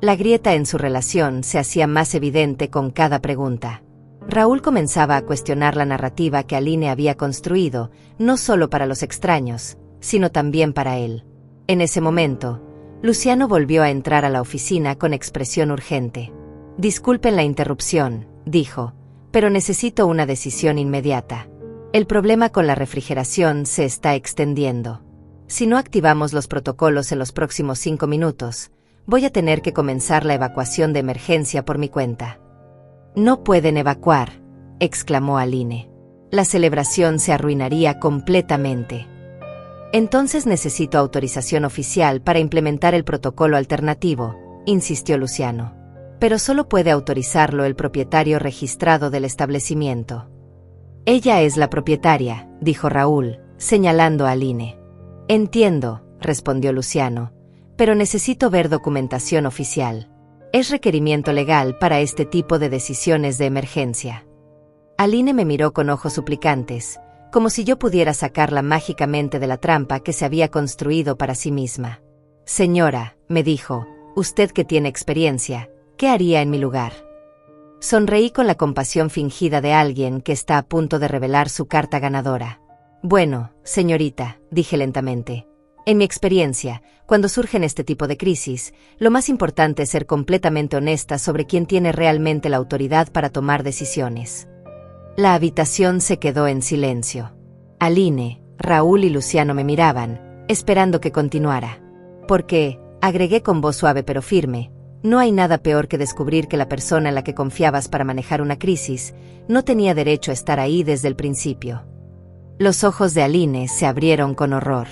La grieta en su relación se hacía más evidente con cada pregunta. Raúl comenzaba a cuestionar la narrativa que Aline había construido, no solo para los extraños, sino también para él. En ese momento, Luciano volvió a entrar a la oficina con expresión urgente. Disculpen la interrupción, dijo, pero necesito una decisión inmediata. El problema con la refrigeración se está extendiendo. Si no activamos los protocolos en los próximos 5 minutos, voy a tener que comenzar la evacuación de emergencia por mi cuenta. No pueden evacuar, exclamó Aline. La celebración se arruinaría completamente. Entonces necesito autorización oficial para implementar el protocolo alternativo, insistió Luciano. Pero solo puede autorizarlo el propietario registrado del establecimiento. Ella es la propietaria, dijo Raúl, señalando a Aline. Entiendo, respondió Luciano, pero necesito ver documentación oficial. Es requerimiento legal para este tipo de decisiones de emergencia. Aline me miró con ojos suplicantes, como si yo pudiera sacarla mágicamente de la trampa que se había construido para sí misma. Señora, me dijo, usted que tiene experiencia, ¿qué haría en mi lugar? Sonreí con la compasión fingida de alguien que está a punto de revelar su carta ganadora. Bueno, señorita, dije lentamente. En mi experiencia, cuando surgen este tipo de crisis, lo más importante es ser completamente honesta sobre quién tiene realmente la autoridad para tomar decisiones. La habitación se quedó en silencio. Aline, Raúl y Luciano me miraban, esperando que continuara. Porque, agregué con voz suave pero firme, no hay nada peor que descubrir que la persona en la que confiabas para manejar una crisis no tenía derecho a estar ahí desde el principio. Los ojos de Aline se abrieron con horror.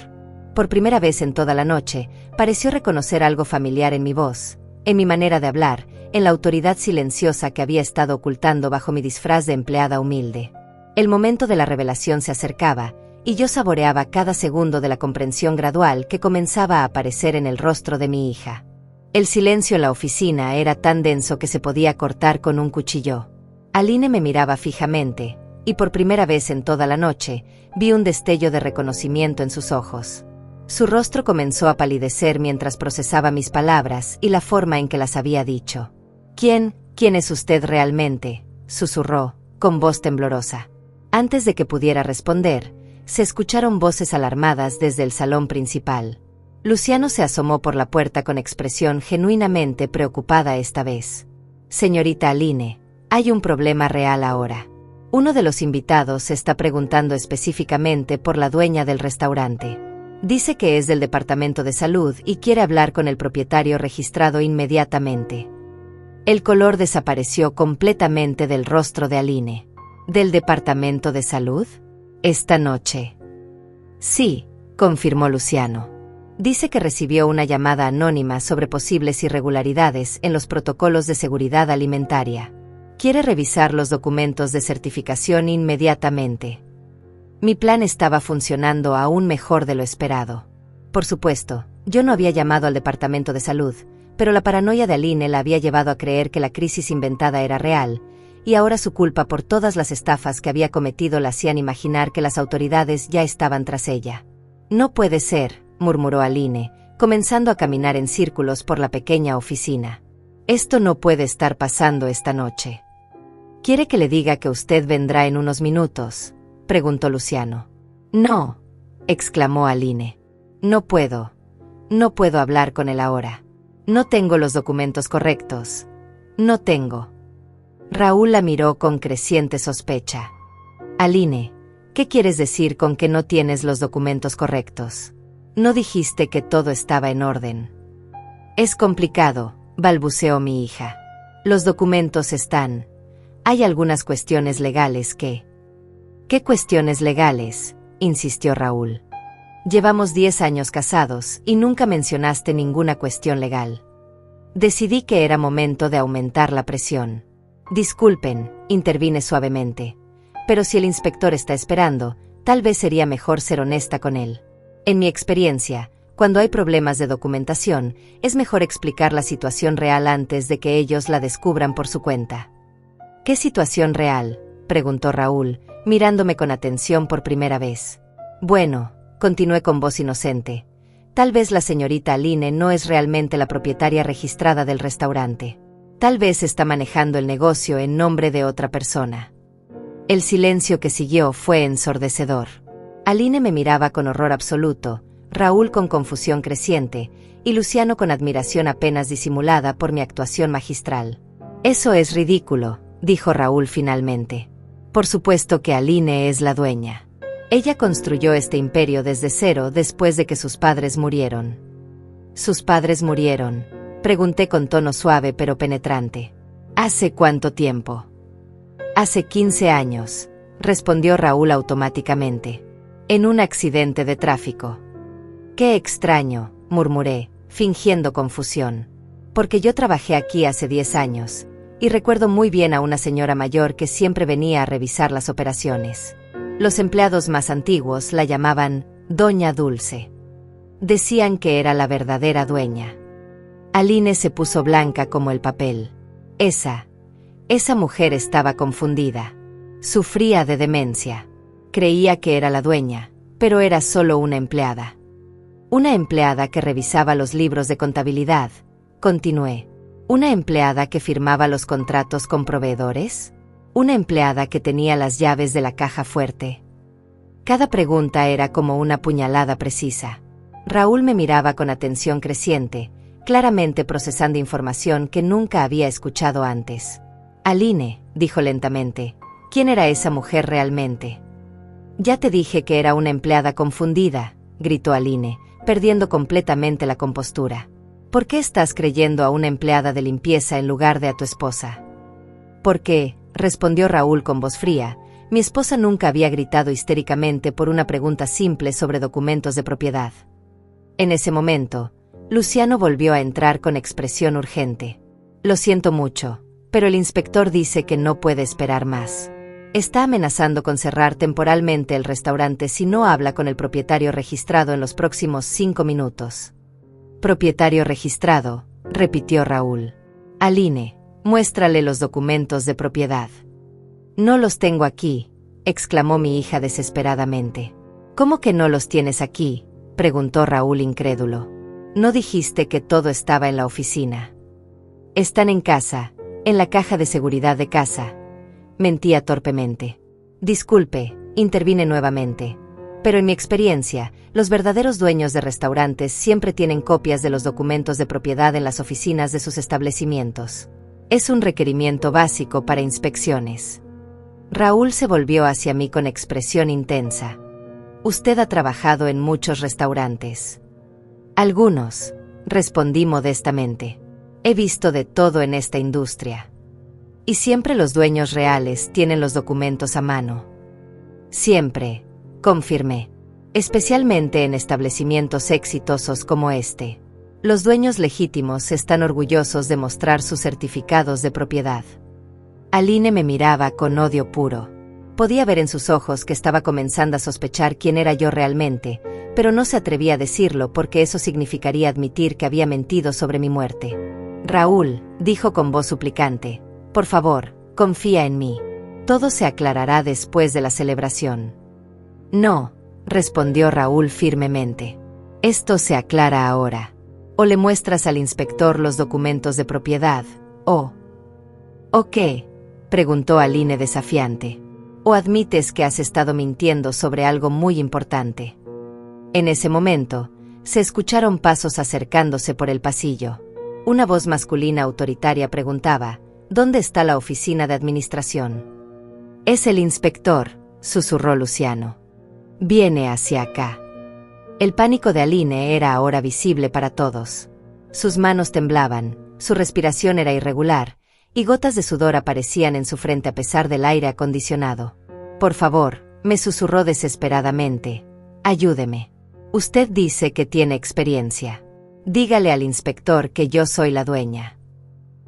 Por primera vez en toda la noche, pareció reconocer algo familiar en mi voz, en mi manera de hablar, en la autoridad silenciosa que había estado ocultando bajo mi disfraz de empleada humilde. El momento de la revelación se acercaba, y yo saboreaba cada segundo de la comprensión gradual que comenzaba a aparecer en el rostro de mi hija. El silencio en la oficina era tan denso que se podía cortar con un cuchillo. Aline me miraba fijamente, y por primera vez en toda la noche, vi un destello de reconocimiento en sus ojos. Su rostro comenzó a palidecer mientras procesaba mis palabras y la forma en que las había dicho. ¿Quién es usted realmente?, susurró, con voz temblorosa. Antes de que pudiera responder, se escucharon voces alarmadas desde el salón principal. Luciano se asomó por la puerta con expresión genuinamente preocupada esta vez. Señorita Aline, hay un problema real ahora. Uno de los invitados se está preguntando específicamente por la dueña del restaurante. Dice que es del Departamento de Salud y quiere hablar con el propietario registrado inmediatamente. El color desapareció completamente del rostro de Aline. ¿Del Departamento de Salud? ¿Esta noche? Sí, confirmó Luciano. Dice que recibió una llamada anónima sobre posibles irregularidades en los protocolos de seguridad alimentaria. Quiere revisar los documentos de certificación inmediatamente. Mi plan estaba funcionando aún mejor de lo esperado. Por supuesto, yo no había llamado al Departamento de Salud, pero la paranoia de Aline la había llevado a creer que la crisis inventada era real, y ahora su culpa por todas las estafas que había cometido la hacían imaginar que las autoridades ya estaban tras ella. No puede ser, murmuró Aline, comenzando a caminar en círculos por la pequeña oficina. Esto no puede estar pasando esta noche. ¿Quiere que le diga que usted vendrá en unos minutos?, preguntó Luciano. No, exclamó Aline. No puedo hablar con él ahora. No tengo los documentos correctos. No tengo. Raúl la miró con creciente sospecha. Aline, ¿qué quieres decir con que no tienes los documentos correctos? ¿No dijiste que todo estaba en orden? Es complicado, balbuceó mi hija. Los documentos están. Hay algunas cuestiones legales que... ¿Qué cuestiones legales?, insistió Raúl. Llevamos 10 años casados y nunca mencionaste ninguna cuestión legal. Decidí que era momento de aumentar la presión. Disculpen, intervine suavemente. Pero si el inspector está esperando, tal vez sería mejor ser honesta con él. En mi experiencia, cuando hay problemas de documentación, es mejor explicar la situación real antes de que ellos la descubran por su cuenta. ¿Qué situación real?, preguntó Raúl, mirándome con atención por primera vez. Bueno, continué con voz inocente. Tal vez la señorita Aline no es realmente la propietaria registrada del restaurante. Tal vez está manejando el negocio en nombre de otra persona. El silencio que siguió fue ensordecedor. Aline me miraba con horror absoluto, Raúl con confusión creciente, y Luciano con admiración apenas disimulada por mi actuación magistral. Eso es ridículo, dijo Raúl finalmente. Por supuesto que Aline es la dueña. Ella construyó este imperio desde cero después de que sus padres murieron. ¿Sus padres murieron?, pregunté con tono suave pero penetrante. ¿Hace cuánto tiempo? Hace 15 años, respondió Raúl automáticamente. En un accidente de tráfico. Qué extraño, murmuré, fingiendo confusión. Porque yo trabajé aquí hace 10 años, y recuerdo muy bien a una señora mayor que siempre venía a revisar las operaciones. Los empleados más antiguos la llamaban Doña Dulce. Decían que era la verdadera dueña. Aline se puso blanca como el papel. Esa mujer estaba confundida. Sufría de demencia. Creía que era la dueña, pero era solo una empleada. Una empleada que revisaba los libros de contabilidad, continué. ¿Una empleada que firmaba los contratos con proveedores? ¿Una empleada que tenía las llaves de la caja fuerte? Cada pregunta era como una puñalada precisa. Raúl me miraba con atención creciente, claramente procesando información que nunca había escuchado antes. Aline, dijo lentamente, ¿quién era esa mujer realmente? Ya te dije que era una empleada confundida, gritó Aline, perdiendo completamente la compostura. ¿Por qué estás creyendo a una empleada de limpieza en lugar de a tu esposa? Porque, respondió Raúl con voz fría, mi esposa nunca había gritado histéricamente por una pregunta simple sobre documentos de propiedad. En ese momento, Luciano volvió a entrar con expresión urgente. Lo siento mucho, pero el inspector dice que no puede esperar más. Está amenazando con cerrar temporalmente el restaurante si no habla con el propietario registrado en los próximos 5 minutos. Propietario registrado, repitió Raúl. Aline, muéstrale los documentos de propiedad. No los tengo aquí, exclamó mi hija desesperadamente. ¿Cómo que no los tienes aquí?, preguntó Raúl incrédulo. ¿No dijiste que todo estaba en la oficina? Están en casa, en la caja de seguridad de casa. Mentía torpemente. Disculpe, intervine nuevamente. Pero en mi experiencia, los verdaderos dueños de restaurantes siempre tienen copias de los documentos de propiedad en las oficinas de sus establecimientos. Es un requerimiento básico para inspecciones. Raúl se volvió hacia mí con expresión intensa. Usted ha trabajado en muchos restaurantes. Algunos, respondí modestamente. He visto de todo en esta industria. Y siempre los dueños reales tienen los documentos a mano. Siempre, confirmé. Especialmente en establecimientos exitosos como este. Los dueños legítimos están orgullosos de mostrar sus certificados de propiedad. Aline me miraba con odio puro. Podía ver en sus ojos que estaba comenzando a sospechar quién era yo realmente, pero no se atrevía a decirlo porque eso significaría admitir que había mentido sobre mi muerte. Raúl, dijo con voz suplicante, por favor, confía en mí. Todo se aclarará después de la celebración. No, respondió Raúl firmemente. Esto se aclara ahora. O le muestras al inspector los documentos de propiedad, ¿O qué?, preguntó Aline desafiante. ¿O admites que has estado mintiendo sobre algo muy importante? En ese momento, se escucharon pasos acercándose por el pasillo. Una voz masculina autoritaria preguntaba, ¿dónde está la oficina de administración? Es el inspector, susurró Luciano. Viene hacia acá. El pánico de Aline era ahora visible para todos. Sus manos temblaban, su respiración era irregular, y gotas de sudor aparecían en su frente a pesar del aire acondicionado. Por favor, me susurró desesperadamente. Ayúdeme. Usted dice que tiene experiencia. Dígale al inspector que yo soy la dueña.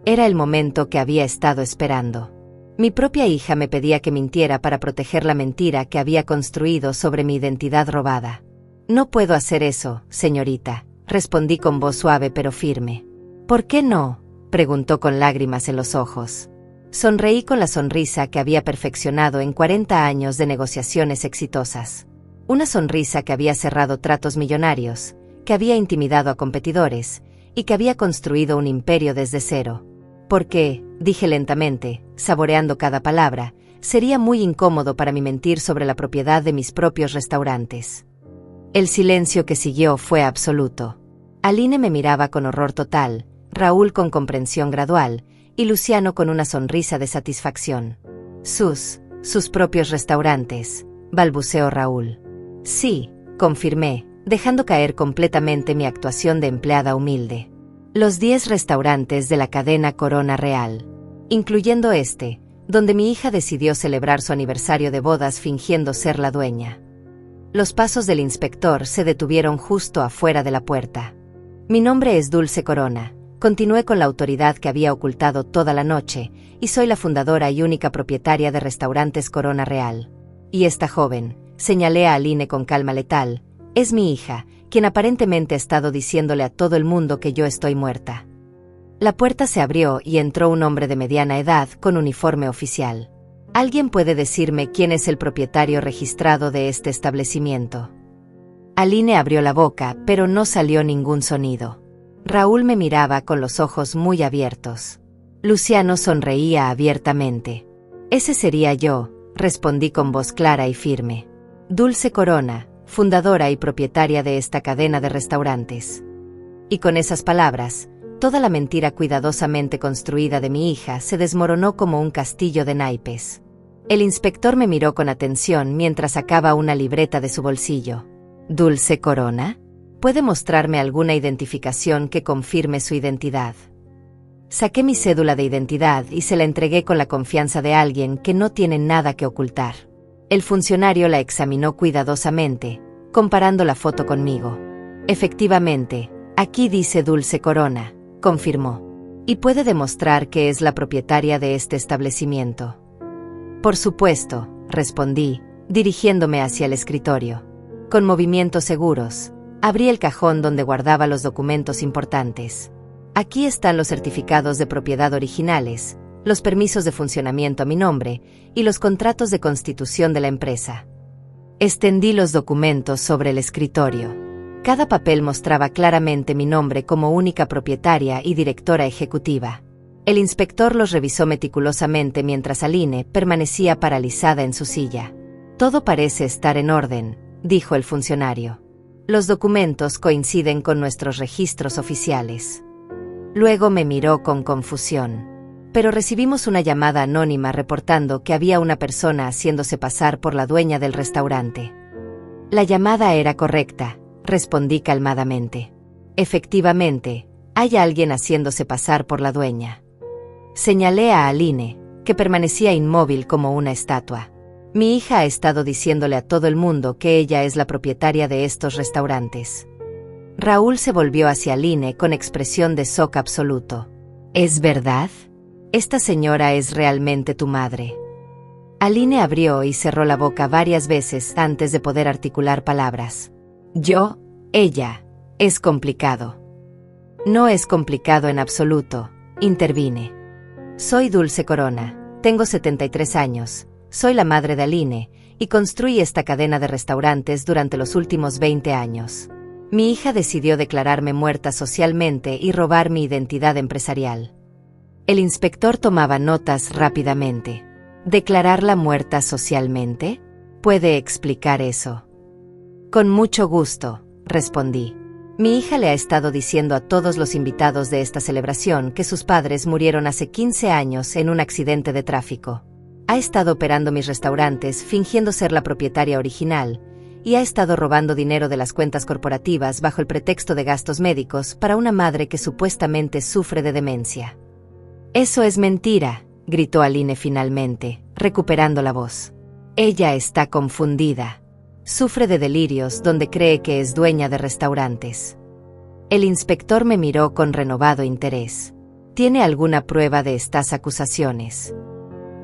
Era el momento que había estado esperando. Mi propia hija me pedía que mintiera para proteger la mentira que había construido sobre mi identidad robada. No puedo hacer eso, señorita, respondí con voz suave pero firme. ¿Por qué no?, preguntó con lágrimas en los ojos. Sonreí con la sonrisa que había perfeccionado en 40 años de negociaciones exitosas. Una sonrisa que había cerrado tratos millonarios, que había intimidado a competidores, y que había construido un imperio desde cero. Porque, dije lentamente, saboreando cada palabra, sería muy incómodo para mí mentir sobre la propiedad de mis propios restaurantes. El silencio que siguió fue absoluto. Aline me miraba con horror total, Raúl con comprensión gradual, y Luciano con una sonrisa de satisfacción. Sus propios restaurantes, balbuceó Raúl. Sí, confirmé, dejando caer completamente mi actuación de empleada humilde. Los 10 restaurantes de la cadena Corona Real, incluyendo este, donde mi hija decidió celebrar su aniversario de bodas fingiendo ser la dueña. Los pasos del inspector se detuvieron justo afuera de la puerta. Mi nombre es Dulce Corona, continué con la autoridad que había ocultado toda la noche, y soy la fundadora y única propietaria de Restaurantes Corona Real. Y esta joven, señalé a Aline con calma letal, es mi hija, quien aparentemente ha estado diciéndole a todo el mundo que yo estoy muerta. La puerta se abrió y entró un hombre de mediana edad con uniforme oficial. ¿Alguien puede decirme quién es el propietario registrado de este establecimiento? Aline abrió la boca, pero no salió ningún sonido. Raúl me miraba con los ojos muy abiertos. Luciano sonreía abiertamente. Ese sería yo, respondí con voz clara y firme. Dulce Corona, fundadora y propietaria de esta cadena de restaurantes. Y con esas palabras, toda la mentira cuidadosamente construida de mi hija se desmoronó como un castillo de naipes. El inspector me miró con atención mientras sacaba una libreta de su bolsillo. ¿Dulce Corona? ¿Puede mostrarme alguna identificación que confirme su identidad? Saqué mi cédula de identidad y se la entregué con la confianza de alguien que no tiene nada que ocultar. El funcionario la examinó cuidadosamente, comparando la foto conmigo. Efectivamente, aquí dice Dulce Corona, confirmó. ¿Y puede demostrar que es la propietaria de este establecimiento? Por supuesto, respondí, dirigiéndome hacia el escritorio. Con movimientos seguros, abrí el cajón donde guardaba los documentos importantes. Aquí están los certificados de propiedad originales, los permisos de funcionamiento a mi nombre y los contratos de constitución de la empresa. Extendí los documentos sobre el escritorio. Cada papel mostraba claramente mi nombre como única propietaria y directora ejecutiva. El inspector los revisó meticulosamente mientras Aline permanecía paralizada en su silla. Todo parece estar en orden, dijo el funcionario. Los documentos coinciden con nuestros registros oficiales. Luego me miró con confusión. Pero recibimos una llamada anónima reportando que había una persona haciéndose pasar por la dueña del restaurante. La llamada era correcta, respondí calmadamente. Efectivamente, hay alguien haciéndose pasar por la dueña. Señalé a Aline, que permanecía inmóvil como una estatua. Mi hija ha estado diciéndole a todo el mundo que ella es la propietaria de estos restaurantes. Raúl se volvió hacia Aline con expresión de shock absoluto. ¿Es verdad? ¿Esta señora es realmente tu madre? Aline abrió y cerró la boca varias veces antes de poder articular palabras. Yo, ella, es complicado. No es complicado en absoluto, intervine. Soy Dulce Corona, tengo 73 años, soy la madre de Aline, y construí esta cadena de restaurantes durante los últimos 20 años. Mi hija decidió declararme muerta socialmente y robar mi identidad empresarial. El inspector tomaba notas rápidamente. ¿Declararla muerta socialmente? ¿Puede explicar eso? Con mucho gusto, respondí. Mi hija le ha estado diciendo a todos los invitados de esta celebración que sus padres murieron hace 15 años en un accidente de tráfico. Ha estado operando mis restaurantes fingiendo ser la propietaria original, y ha estado robando dinero de las cuentas corporativas bajo el pretexto de gastos médicos para una madre que supuestamente sufre de demencia. Eso es mentira, gritó Aline finalmente, recuperando la voz. Ella está confundida. Sufre de delirios donde cree que es dueña de restaurantes. El inspector me miró con renovado interés. ¿Tiene alguna prueba de estas acusaciones?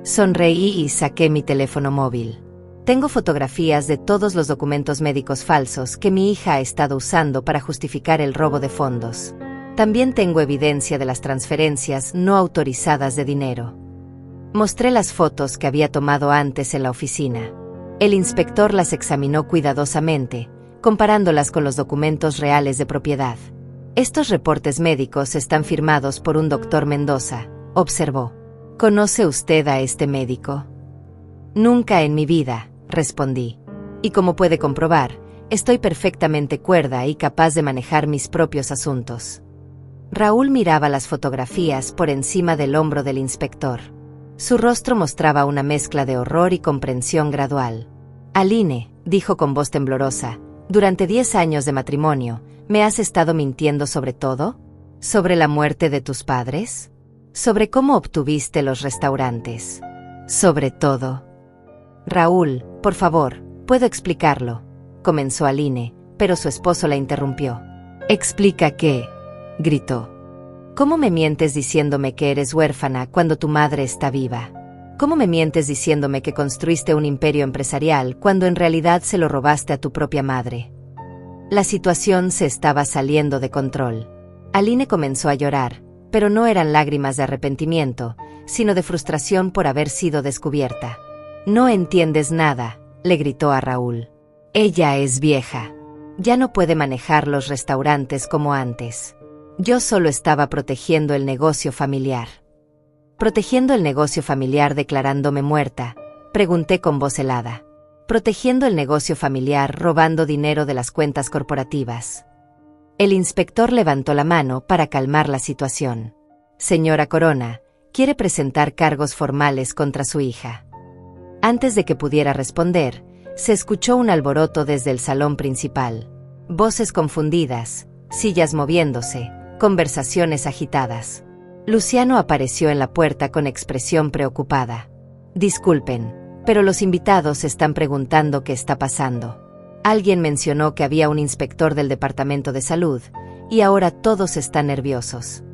Sonreí y saqué mi teléfono móvil. Tengo fotografías de todos los documentos médicos falsos que mi hija ha estado usando para justificar el robo de fondos. También tengo evidencia de las transferencias no autorizadas de dinero. Mostré las fotos que había tomado antes en la oficina. El inspector las examinó cuidadosamente, comparándolas con los documentos reales de propiedad. Estos reportes médicos están firmados por un doctor Mendoza, observó. ¿Conoce usted a este médico? Nunca en mi vida, respondí. Y como puede comprobar, estoy perfectamente cuerda y capaz de manejar mis propios asuntos. Raúl miraba las fotografías por encima del hombro del inspector. Su rostro mostraba una mezcla de horror y comprensión gradual. Aline, dijo con voz temblorosa, durante 10 años de matrimonio, ¿me has estado mintiendo sobre todo? ¿Sobre la muerte de tus padres? ¿Sobre cómo obtuviste los restaurantes? Sobre todo. Raúl, por favor, puedo explicarlo, comenzó Aline, pero su esposo la interrumpió. ¿Explica qué?, gritó. ¿Cómo me mientes diciéndome que eres huérfana cuando tu madre está viva? ¿Cómo me mientes diciéndome que construiste un imperio empresarial cuando en realidad se lo robaste a tu propia madre? La situación se estaba saliendo de control. Aline comenzó a llorar, pero no eran lágrimas de arrepentimiento, sino de frustración por haber sido descubierta. No entiendes nada, le gritó a Raúl. Ella es vieja. Ya no puede manejar los restaurantes como antes. Yo solo estaba protegiendo el negocio familiar. ¿Protegiendo el negocio familiar declarándome muerta?, pregunté con voz helada. Protegiendo el negocio familiar robando dinero de las cuentas corporativas. El inspector levantó la mano para calmar la situación. Señora Corona, quiere presentar cargos formales contra su hija. Antes de que pudiera responder, se escuchó un alboroto desde el salón principal. Voces confundidas, sillas moviéndose, conversaciones agitadas. Luciano apareció en la puerta con expresión preocupada. Disculpen, pero los invitados están preguntando qué está pasando. Alguien mencionó que había un inspector del Departamento de Salud, y ahora todos están nerviosos.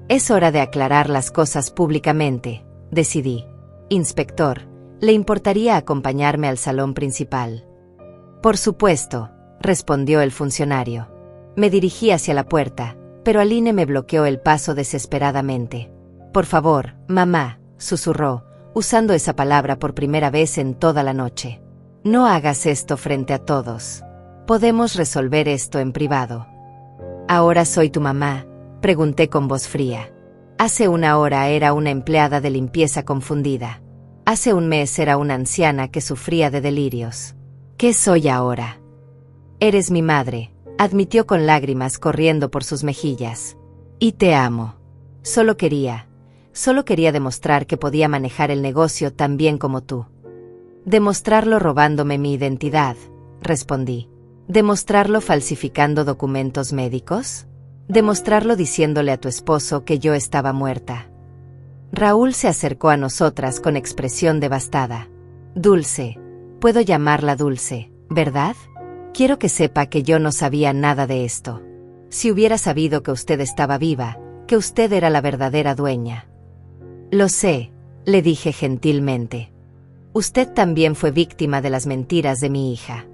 Es hora de aclarar las cosas públicamente, decidí. Inspector, ¿le importaría acompañarme al salón principal? Por supuesto, respondió el funcionario. Me dirigí hacia la puerta, pero Aline me bloqueó el paso desesperadamente. Por favor, mamá, susurró, usando esa palabra por primera vez en toda la noche. No hagas esto frente a todos. Podemos resolver esto en privado. ¿Ahora soy tu mamá?, pregunté con voz fría. Hace una hora era una empleada de limpieza confundida. Hace un mes era una anciana que sufría de delirios. ¿Qué soy ahora? Eres mi madre, admitió con lágrimas corriendo por sus mejillas. Y te amo. Solo quería demostrar que podía manejar el negocio tan bien como tú. Demostrarlo robándome mi identidad, respondí. ¿Demostrarlo falsificando documentos médicos? ¿Demostrarlo diciéndole a tu esposo que yo estaba muerta? Raúl se acercó a nosotras con expresión devastada. Dulce, puedo llamarla Dulce, ¿verdad? Quiero que sepa que yo no sabía nada de esto. Si hubiera sabido que usted estaba viva, que usted era la verdadera dueña. Lo sé, le dije gentilmente. Usted también fue víctima de las mentiras de mi hija.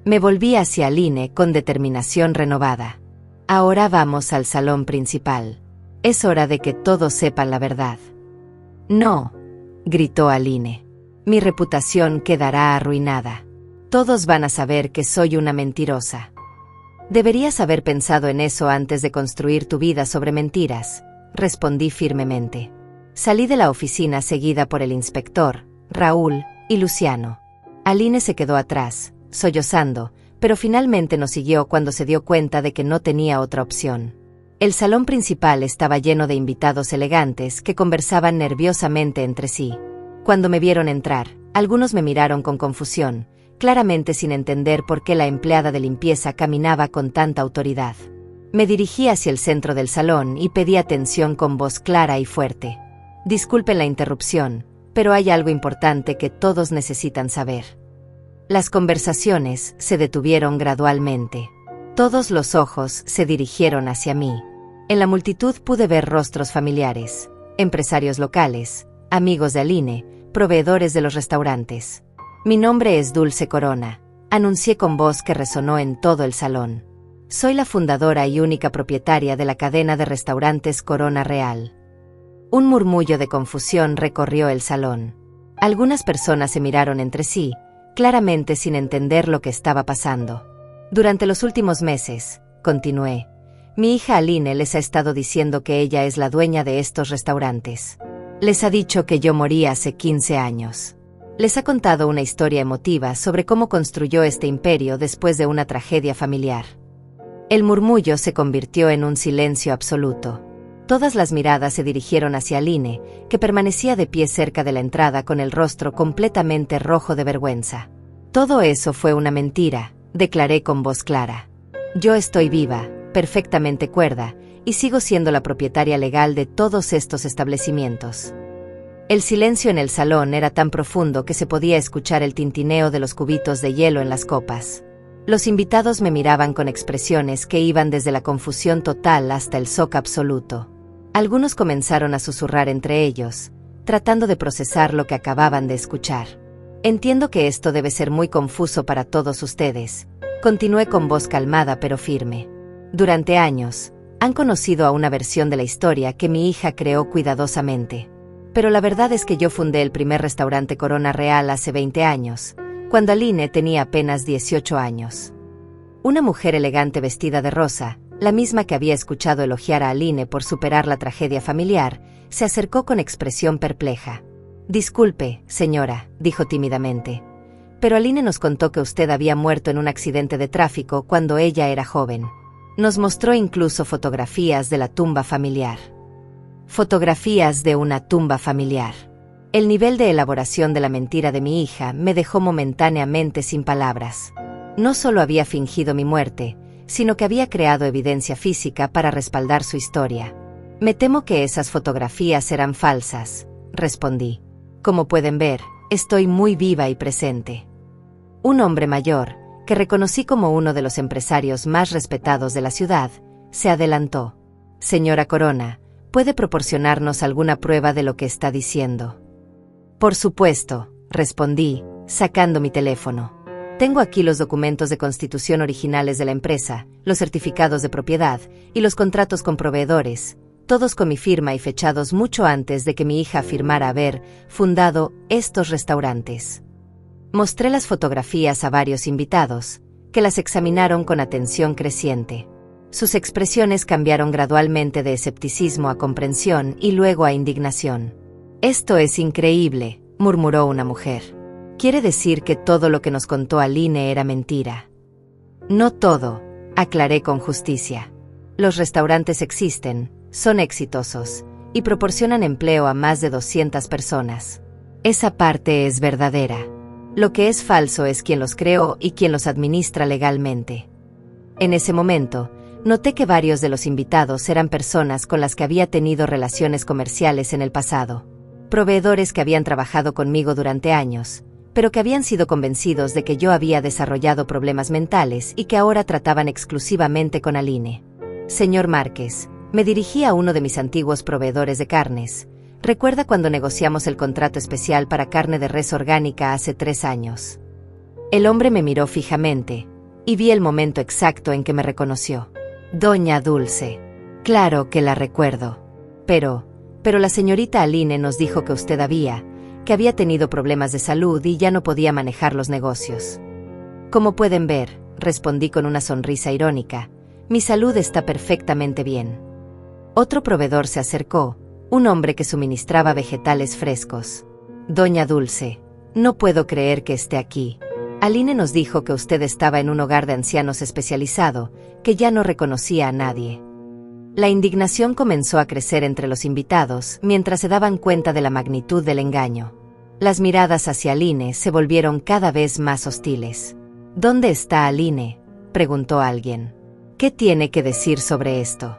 Me volví hacia Aline con determinación renovada. Ahora vamos al salón principal. Es hora de que todos sepan la verdad. No, gritó Aline. Mi reputación quedará arruinada. Todos van a saber que soy una mentirosa. Deberías haber pensado en eso antes de construir tu vida sobre mentiras, respondí firmemente. Salí de la oficina seguida por el inspector, Raúl y Luciano. Aline se quedó atrás, sollozando, pero finalmente nos siguió cuando se dio cuenta de que no tenía otra opción. El salón principal estaba lleno de invitados elegantes que conversaban nerviosamente entre sí. Cuando me vieron entrar, algunos me miraron con confusión, claramente sin entender por qué la empleada de limpieza caminaba con tanta autoridad. Me dirigí hacia el centro del salón y pedí atención con voz clara y fuerte. Disculpen la interrupción, pero hay algo importante que todos necesitan saber. Las conversaciones se detuvieron gradualmente. Todos los ojos se dirigieron hacia mí. En la multitud pude ver rostros familiares, empresarios locales, amigos de Aline, proveedores de los restaurantes. Mi nombre es Dulce Corona, anuncié con voz que resonó en todo el salón. Soy la fundadora y única propietaria de la cadena de restaurantes Corona Real. Un murmullo de confusión recorrió el salón. Algunas personas se miraron entre sí, claramente sin entender lo que estaba pasando. Durante los últimos meses, continué, mi hija Aline les ha estado diciendo que ella es la dueña de estos restaurantes. Les ha dicho que yo morí hace 15 años. Les ha contado una historia emotiva sobre cómo construyó este imperio después de una tragedia familiar. El murmullo se convirtió en un silencio absoluto. Todas las miradas se dirigieron hacia Aline, que permanecía de pie cerca de la entrada con el rostro completamente rojo de vergüenza. Todo eso fue una mentira, declaré con voz clara. Yo estoy viva, perfectamente cuerda, y sigo siendo la propietaria legal de todos estos establecimientos. El silencio en el salón era tan profundo que se podía escuchar el tintineo de los cubitos de hielo en las copas. Los invitados me miraban con expresiones que iban desde la confusión total hasta el shock absoluto. Algunos comenzaron a susurrar entre ellos, tratando de procesar lo que acababan de escuchar. Entiendo que esto debe ser muy confuso para todos ustedes, continué con voz calmada pero firme. Durante años, han conocido a una versión de la historia que mi hija creó cuidadosamente. Pero la verdad es que yo fundé el primer restaurante Corona Real hace 20 años, cuando Aline tenía apenas 18 años. Una mujer elegante vestida de rosa, la misma que había escuchado elogiar a Aline por superar la tragedia familiar, se acercó con expresión perpleja. Disculpe, señora, dijo tímidamente. Pero Aline nos contó que usted había muerto en un accidente de tráfico cuando ella era joven. Nos mostró incluso fotografías de la tumba familiar. Fotografías de una tumba familiar. El nivel de elaboración de la mentira de mi hija me dejó momentáneamente sin palabras. No solo había fingido mi muerte, sino que había creado evidencia física para respaldar su historia. Me temo que esas fotografías eran falsas, respondí. Como pueden ver, estoy muy viva y presente. Un hombre mayor, que reconocí como uno de los empresarios más respetados de la ciudad, se adelantó. Señora Corona, ¿puede proporcionarnos alguna prueba de lo que está diciendo? Por supuesto, respondí, sacando mi teléfono. Tengo aquí los documentos de constitución originales de la empresa, los certificados de propiedad y los contratos con proveedores, todos con mi firma y fechados mucho antes de que mi hija afirmara haber fundado estos restaurantes. Mostré las fotografías a varios invitados, que las examinaron con atención creciente. Sus expresiones cambiaron gradualmente de escepticismo a comprensión y luego a indignación. Esto es increíble, murmuró una mujer. Quiere decir que todo lo que nos contó Aline era mentira. No todo, aclaré con justicia. Los restaurantes existen, son exitosos, y proporcionan empleo a más de 200 personas. Esa parte es verdadera. Lo que es falso es quien los creó y quien los administra legalmente. En ese momento, noté que varios de los invitados eran personas con las que había tenido relaciones comerciales en el pasado. Proveedores que habían trabajado conmigo durante años, pero que habían sido convencidos de que yo había desarrollado problemas mentales y que ahora trataban exclusivamente con Aline. Señor Márquez, me dirigí a uno de mis antiguos proveedores de carnes. ¿Recuerda cuando negociamos el contrato especial para carne de res orgánica hace 3 años? El hombre me miró fijamente, y vi el momento exacto en que me reconoció. Doña Dulce. Claro que la recuerdo. Pero la señorita Aline nos dijo que usted que había tenido problemas de salud y ya no podía manejar los negocios. Como pueden ver, respondí con una sonrisa irónica, mi salud está perfectamente bien. Otro proveedor se acercó, un hombre que suministraba vegetales frescos. Doña Dulce, no puedo creer que esté aquí. Aline nos dijo que usted estaba en un hogar de ancianos especializado, que ya no reconocía a nadie. La indignación comenzó a crecer entre los invitados mientras se daban cuenta de la magnitud del engaño. Las miradas hacia Aline se volvieron cada vez más hostiles. ¿Dónde está Aline?, preguntó alguien. ¿Qué tiene que decir sobre esto?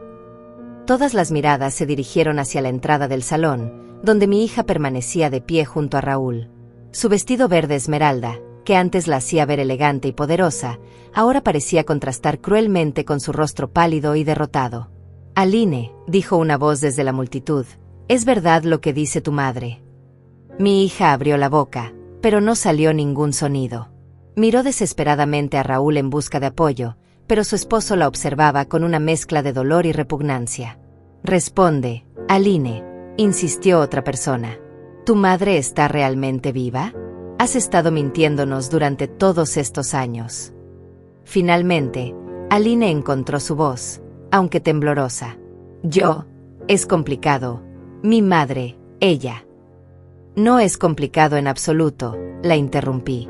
Todas las miradas se dirigieron hacia la entrada del salón, donde mi hija permanecía de pie junto a Raúl. Su vestido verde esmeralda, que antes la hacía ver elegante y poderosa, ahora parecía contrastar cruelmente con su rostro pálido y derrotado. «Aline», dijo una voz desde la multitud, «¿es verdad lo que dice tu madre?» Mi hija abrió la boca, pero no salió ningún sonido. Miró desesperadamente a Raúl en busca de apoyo, pero su esposo la observaba con una mezcla de dolor y repugnancia. «Responde, Aline», insistió otra persona. ¿Tu madre está realmente viva? Has estado mintiéndonos durante todos estos años. Finalmente, Aline encontró su voz, aunque temblorosa. Es complicado. Mi madre, ella. No es complicado en absoluto, la interrumpí.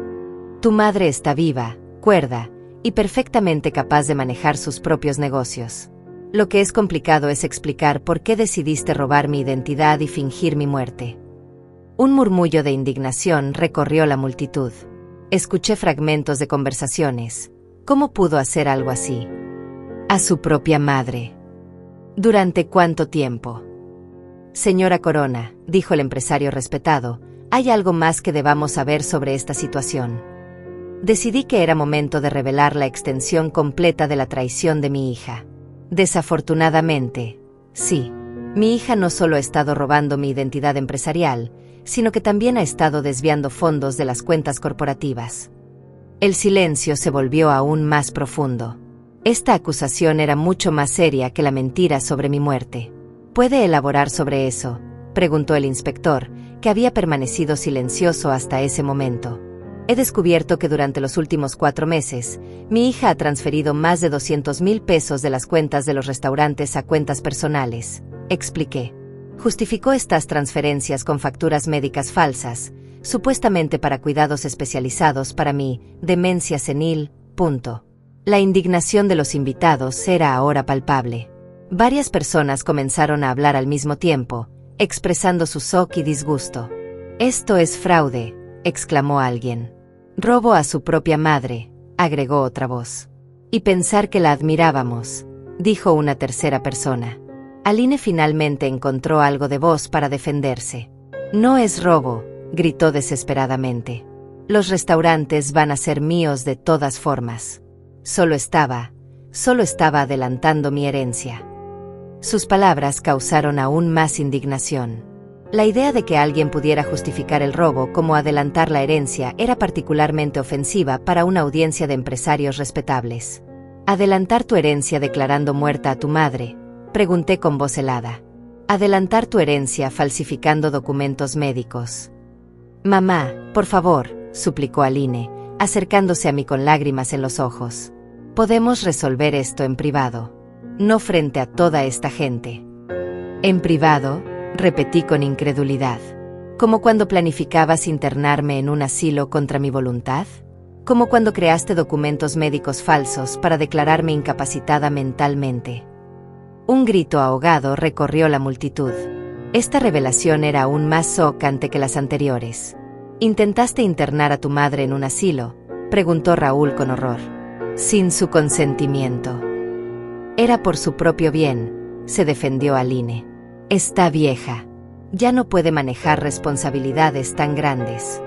Tu madre está viva, cuerda, y perfectamente capaz de manejar sus propios negocios. Lo que es complicado es explicar por qué decidiste robar mi identidad y fingir mi muerte. Un murmullo de indignación recorrió la multitud. Escuché fragmentos de conversaciones. ¿Cómo pudo hacer algo así? A su propia madre. ¿Durante cuánto tiempo? Señora Corona, dijo el empresario respetado, hay algo más que debamos saber sobre esta situación. Decidí que era momento de revelar la extensión completa de la traición de mi hija. Desafortunadamente, sí. Mi hija no solo ha estado robando mi identidad empresarial, sino que también ha estado desviando fondos de las cuentas corporativas. El silencio se volvió aún más profundo. Esta acusación era mucho más seria que la mentira sobre mi muerte. ¿Puede elaborar sobre eso?, preguntó el inspector, que había permanecido silencioso hasta ese momento. He descubierto que durante los últimos 4 meses, mi hija ha transferido más de 200,000 pesos de las cuentas de los restaurantes a cuentas personales, expliqué. Justificó estas transferencias con facturas médicas falsas, supuestamente para cuidados especializados para mi demencia senil. La indignación de los invitados era ahora palpable. Varias personas comenzaron a hablar al mismo tiempo, expresando su shock y disgusto. «Esto es fraude», exclamó alguien. «Robo a su propia madre», agregó otra voz. «Y pensar que la admirábamos», dijo una tercera persona. Aline finalmente encontró algo de voz para defenderse. «No es robo», gritó desesperadamente. «Los restaurantes van a ser míos de todas formas. Solo estaba adelantando mi herencia». Sus palabras causaron aún más indignación. La idea de que alguien pudiera justificar el robo como adelantar la herencia era particularmente ofensiva para una audiencia de empresarios respetables. «¿Adelantar tu herencia declarando muerta a tu madre?», pregunté con voz helada. «¿Adelantar tu herencia falsificando documentos médicos?». «Mamá, por favor», suplicó Aline, acercándose a mí con lágrimas en los ojos. «Podemos resolver esto en privado. No frente a toda esta gente». «¿En privado?», repetí con incredulidad. ¿Como cuando planificabas internarme en un asilo contra mi voluntad? ¿Como cuando creaste documentos médicos falsos para declararme incapacitada mentalmente? Un grito ahogado recorrió la multitud. Esta revelación era aún más chocante que las anteriores. ¿Intentaste internar a tu madre en un asilo?, preguntó Raúl con horror. «Sin su consentimiento». «Era por su propio bien», se defendió Aline. «Está vieja. Ya no puede manejar responsabilidades tan grandes».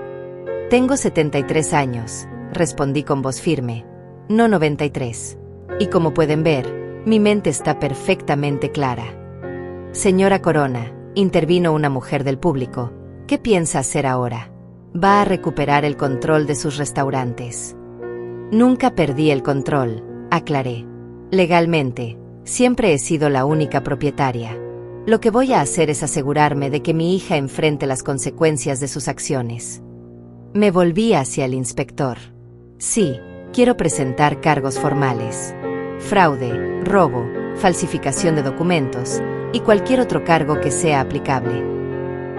«Tengo 73 años», respondí con voz firme, «no 93. Y como pueden ver, mi mente está perfectamente clara». «Señora Corona», intervino una mujer del público, «¿qué piensa hacer ahora? ¿Va a recuperar el control de sus restaurantes?» «Nunca perdí el control», aclaré. «Legalmente, siempre he sido la única propietaria. Lo que voy a hacer es asegurarme de que mi hija enfrente las consecuencias de sus acciones». Me volví hacia el inspector. «Sí, quiero presentar cargos formales. Fraude, robo, falsificación de documentos y cualquier otro cargo que sea aplicable».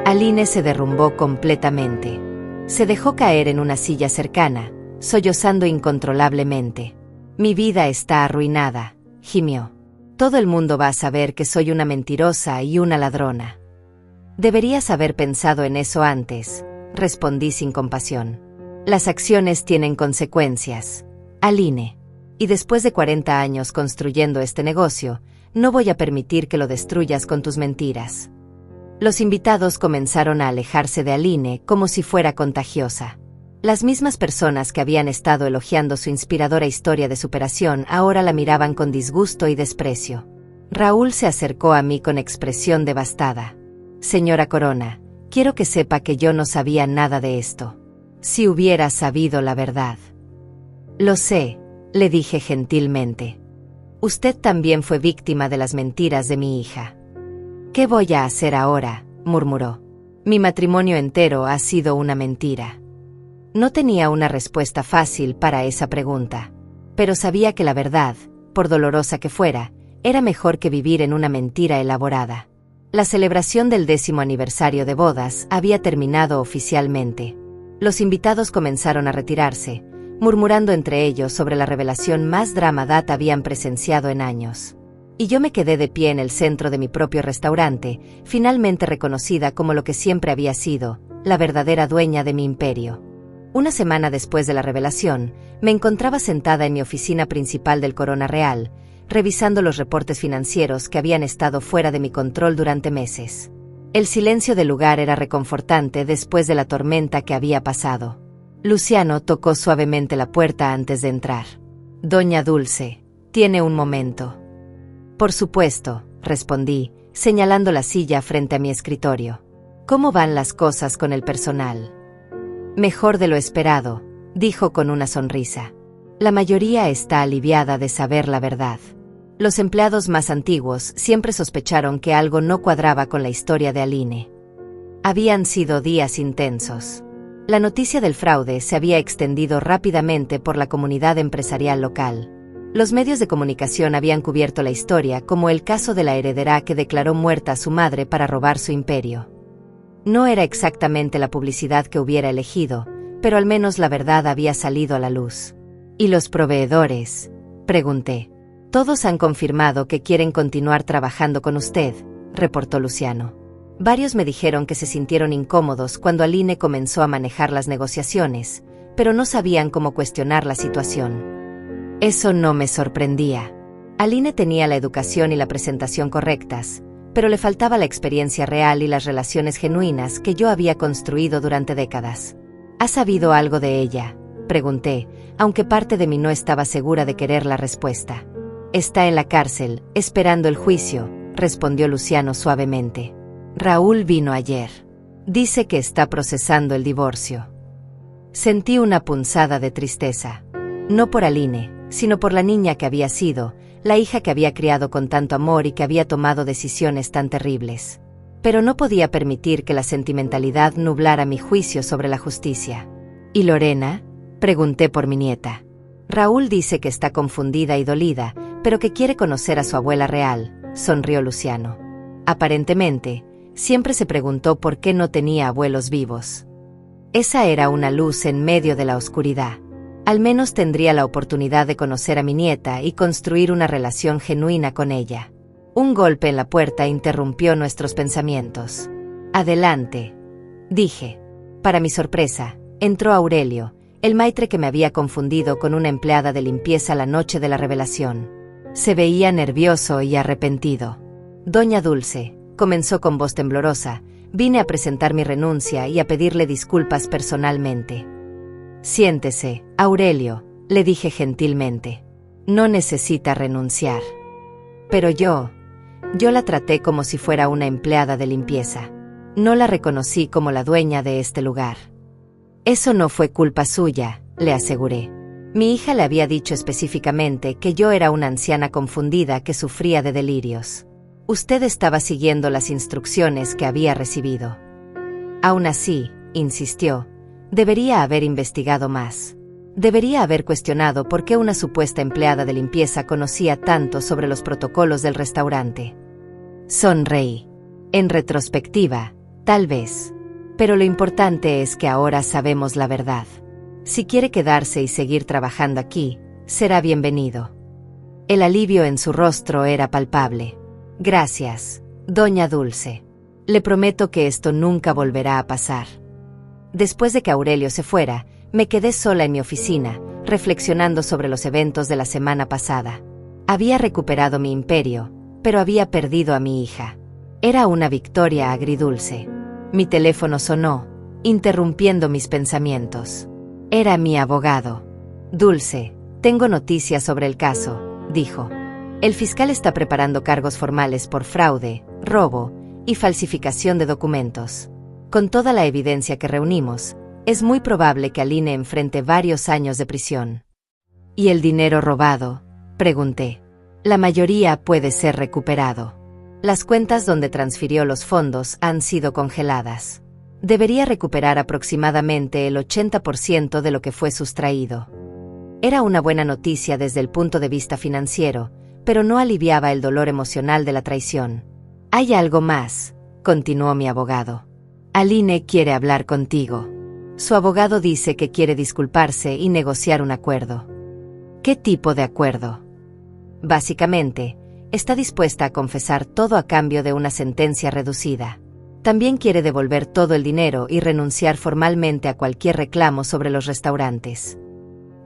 Aline se derrumbó completamente. Se dejó caer en una silla cercana, sollozando incontrolablemente. «Mi vida está arruinada», gimió. «Todo el mundo va a saber que soy una mentirosa y una ladrona». «Deberías haber pensado en eso antes», respondí sin compasión. «Las acciones tienen consecuencias, Aline. Y después de 40 años construyendo este negocio, no voy a permitir que lo destruyas con tus mentiras. Los invitados comenzaron a alejarse de Aline como si fuera contagiosa. Las mismas personas que habían estado elogiando su inspiradora historia de superación ahora la miraban con disgusto y desprecio. Raúl se acercó a mí con expresión devastada. Señora Corona, quiero que sepa que yo no sabía nada de esto. Si hubiera sabido la verdad. Lo sé, le dije gentilmente. Usted también fue víctima de las mentiras de mi hija. ¿Qué voy a hacer ahora?, murmuró. Mi matrimonio entero ha sido una mentira. No tenía una respuesta fácil para esa pregunta, pero sabía que la verdad, por dolorosa que fuera, era mejor que vivir en una mentira elaborada. La celebración del 10º aniversario de bodas había terminado oficialmente. Los invitados comenzaron a retirarse, murmurando entre ellos sobre la revelación más dramática que habían presenciado en años. Y yo me quedé de pie en el centro de mi propio restaurante, finalmente reconocida como lo que siempre había sido, la verdadera dueña de mi imperio. Una semana después de la revelación, me encontraba sentada en mi oficina principal del Corona Real, revisando los reportes financieros que habían estado fuera de mi control durante meses. El silencio del lugar era reconfortante después de la tormenta que había pasado. Luciano tocó suavemente la puerta antes de entrar. Doña Dulce, ¿tiene un momento? Por supuesto, respondí, señalando la silla frente a mi escritorio. ¿Cómo van las cosas con el personal? Mejor de lo esperado, dijo con una sonrisa. La mayoría está aliviada de saber la verdad. Los empleados más antiguos siempre sospecharon que algo no cuadraba con la historia de Aline. Habían sido días intensos. La noticia del fraude se había extendido rápidamente por la comunidad empresarial local. Los medios de comunicación habían cubierto la historia como el caso de la heredera que declaró muerta a su madre para robar su imperio. No era exactamente la publicidad que hubiera elegido, pero al menos la verdad había salido a la luz. ¿Y los proveedores?, pregunté. Todos han confirmado que quieren continuar trabajando con usted, reportó Luciano. Varios me dijeron que se sintieron incómodos cuando Aline comenzó a manejar las negociaciones, pero no sabían cómo cuestionar la situación. Eso no me sorprendía. Aline tenía la educación y la presentación correctas, pero le faltaba la experiencia real y las relaciones genuinas que yo había construido durante décadas. ¿Has sabido algo de ella?, pregunté, aunque parte de mí no estaba segura de querer la respuesta. Está en la cárcel, esperando el juicio, respondió Luciano suavemente. Raúl vino ayer. Dice que está procesando el divorcio. Sentí una punzada de tristeza. No por Aline, sino por la niña que había sido, la hija que había criado con tanto amor y que había tomado decisiones tan terribles. Pero no podía permitir que la sentimentalidad nublara mi juicio sobre la justicia. ¿Y Lorena?, pregunté por mi nieta. Raúl dice que está confundida y dolida, pero que quiere conocer a su abuela real, sonrió Luciano. Aparentemente, siempre se preguntó por qué no tenía abuelos vivos. Esa era una luz en medio de la oscuridad. Al menos tendría la oportunidad de conocer a mi nieta y construir una relación genuina con ella. Un golpe en la puerta interrumpió nuestros pensamientos. Adelante, dije. Para mi sorpresa, entró Aurelio, el maitre que me había confundido con una empleada de limpieza la noche de la revelación. Se veía nervioso y arrepentido. Doña Dulce, comenzó con voz temblorosa, vine a presentar mi renuncia y a pedirle disculpas personalmente. Siéntese, Aurelio, le dije gentilmente. No necesita renunciar. Pero yo la traté como si fuera una empleada de limpieza. No la reconocí como la dueña de este lugar. Eso no fue culpa suya, le aseguré. Mi hija le había dicho específicamente que yo era una anciana confundida que sufría de delirios. Usted estaba siguiendo las instrucciones que había recibido. Aún así, insistió, debería haber investigado más. Debería haber cuestionado por qué una supuesta empleada de limpieza conocía tanto sobre los protocolos del restaurante. Sonreí. En retrospectiva, tal vez. Pero lo importante es que ahora sabemos la verdad. Si quiere quedarse y seguir trabajando aquí, será bienvenido. El alivio en su rostro era palpable. Gracias, doña Dulce. Le prometo que esto nunca volverá a pasar. Después de que Aurelio se fuera, Me quedé sola en mi oficina, reflexionando sobre los eventos de la semana pasada. Había recuperado mi imperio, pero había perdido a mi hija. Era una victoria agridulce. Mi teléfono sonó, interrumpiendo mis pensamientos. Era mi abogado. Dulce, tengo noticias sobre el caso, dijo. El fiscal está preparando cargos formales por fraude, robo y falsificación de documentos. Con toda la evidencia que reunimos, es muy probable que Aline enfrente varios años de prisión. ¿Y el dinero robado?, pregunté. La mayoría puede ser recuperado. Las cuentas donde transfirió los fondos han sido congeladas. Debería recuperar aproximadamente el 80% de lo que fue sustraído. Era una buena noticia desde el punto de vista financiero, pero no aliviaba el dolor emocional de la traición. «Hay algo más», continuó mi abogado. «Aline quiere hablar contigo». Su abogado dice que quiere disculparse y negociar un acuerdo. ¿Qué tipo de acuerdo? Básicamente, está dispuesta a confesar todo a cambio de una sentencia reducida. También quiere devolver todo el dinero y renunciar formalmente a cualquier reclamo sobre los restaurantes.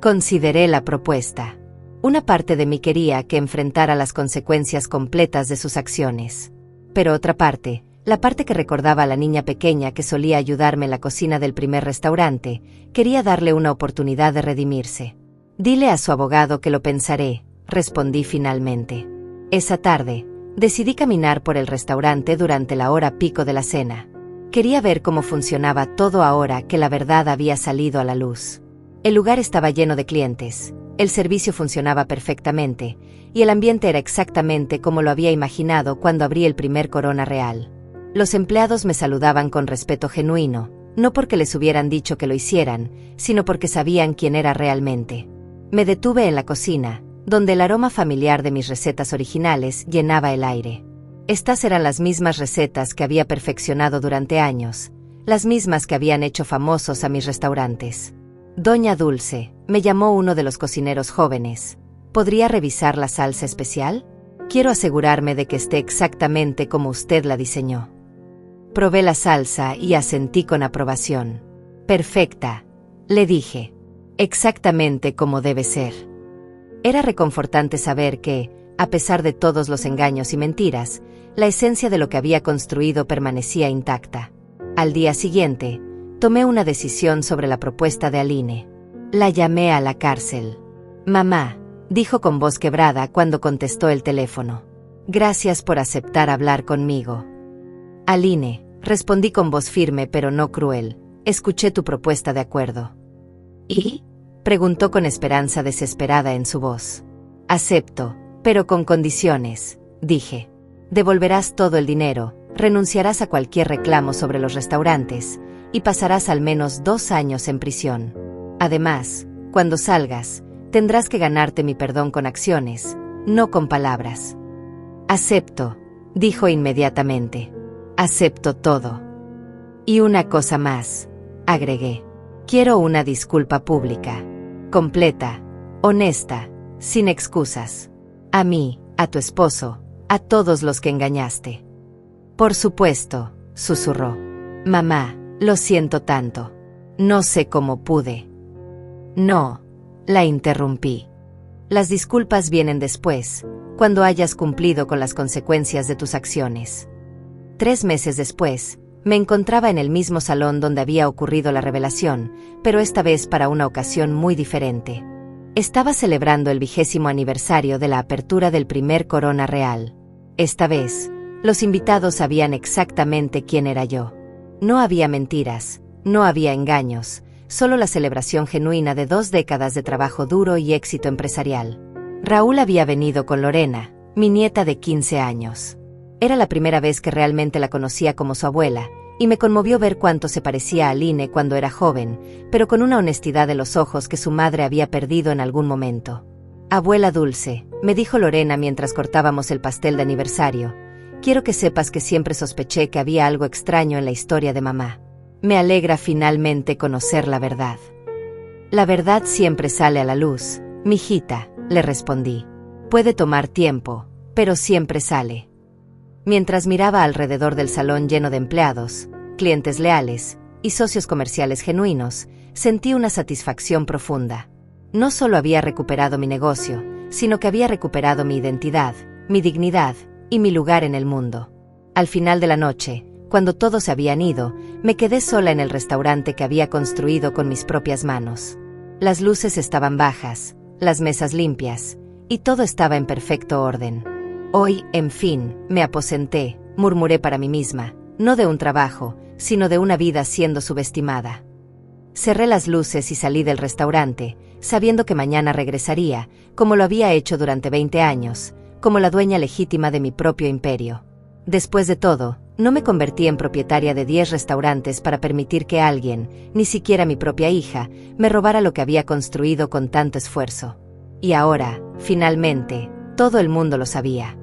Consideré la propuesta. Una parte de mí quería que enfrentara las consecuencias completas de sus acciones. Pero otra parte, la parte que recordaba a la niña pequeña que solía ayudarme en la cocina del primer restaurante, quería darle una oportunidad de redimirse. «Dile a su abogado que lo pensaré», respondí finalmente. Esa tarde, decidí caminar por el restaurante durante la hora pico de la cena. Quería ver cómo funcionaba todo ahora que la verdad había salido a la luz. El lugar estaba lleno de clientes, el servicio funcionaba perfectamente, y el ambiente era exactamente como lo había imaginado cuando abrí el primer Corona Real. Los empleados me saludaban con respeto genuino, no porque les hubieran dicho que lo hicieran, sino porque sabían quién era realmente. Me detuve en la cocina, donde el aroma familiar de mis recetas originales llenaba el aire. Estas eran las mismas recetas que había perfeccionado durante años, las mismas que habían hecho famosos a mis restaurantes. «Doña Dulce», me llamó uno de los cocineros jóvenes. «¿Podría revisar la salsa especial? Quiero asegurarme de que esté exactamente como usted la diseñó». Probé la salsa y asentí con aprobación. «Perfecta», le dije. «Exactamente como debe ser». Era reconfortante saber que, a pesar de todos los engaños y mentiras, la esencia de lo que había construido permanecía intacta. Al día siguiente, tomé una decisión sobre la propuesta de Aline. La llamé a la cárcel. «Mamá», dijo con voz quebrada cuando contestó el teléfono. «Gracias por aceptar hablar conmigo». «Aline», respondí con voz firme pero no cruel, «escuché tu propuesta de acuerdo». «¿Y?», preguntó con esperanza desesperada en su voz. «Acepto, pero con condiciones», dije. «Devolverás todo el dinero, renunciarás a cualquier reclamo sobre los restaurantes, y pasarás al menos 2 años en prisión. Además, cuando salgas, tendrás que ganarte mi perdón con acciones, no con palabras». «Acepto», dijo inmediatamente. «Acepto todo». «Y una cosa más», agregué. «Quiero una disculpa pública. Completa, honesta, sin excusas. A mí, a tu esposo, a todos los que engañaste». «Por supuesto», susurró. «Mamá, lo siento tanto. No sé cómo pude». «No», la interrumpí. «Las disculpas vienen después, cuando hayas cumplido con las consecuencias de tus acciones». 3 meses después, me encontraba en el mismo salón donde había ocurrido la revelación, pero esta vez para una ocasión muy diferente. Estaba celebrando el 20º aniversario de la apertura del primer Corona Real. Esta vez, los invitados sabían exactamente quién era yo. No había mentiras, no había engaños, solo la celebración genuina de 2 décadas de trabajo duro y éxito empresarial. Raúl había venido con Lorena, mi nieta de 15 años. Era la primera vez que realmente la conocía como su abuela, y me conmovió ver cuánto se parecía a Aline cuando era joven, pero con una honestidad en los ojos que su madre había perdido en algún momento. «Abuela Dulce», me dijo Lorena mientras cortábamos el pastel de aniversario, «quiero que sepas que siempre sospeché que había algo extraño en la historia de mamá. Me alegra finalmente conocer la verdad». «La verdad siempre sale a la luz, mijita», le respondí. «Puede tomar tiempo, pero siempre sale». Mientras miraba alrededor del salón lleno de empleados, clientes leales y socios comerciales genuinos, sentí una satisfacción profunda. No solo había recuperado mi negocio, sino que había recuperado mi identidad, mi dignidad y mi lugar en el mundo. Al final de la noche, cuando todos se habían ido, me quedé sola en el restaurante que había construido con mis propias manos. Las luces estaban bajas, las mesas limpias, y todo estaba en perfecto orden. Hoy, en fin, me aposenté, murmuré para mí misma, no de un trabajo, sino de una vida siendo subestimada. Cerré las luces y salí del restaurante, sabiendo que mañana regresaría, como lo había hecho durante 20 años, como la dueña legítima de mi propio imperio. Después de todo, no me convertí en propietaria de 10 restaurantes para permitir que alguien, ni siquiera mi propia hija, me robara lo que había construido con tanto esfuerzo. Y ahora, finalmente, todo el mundo lo sabía.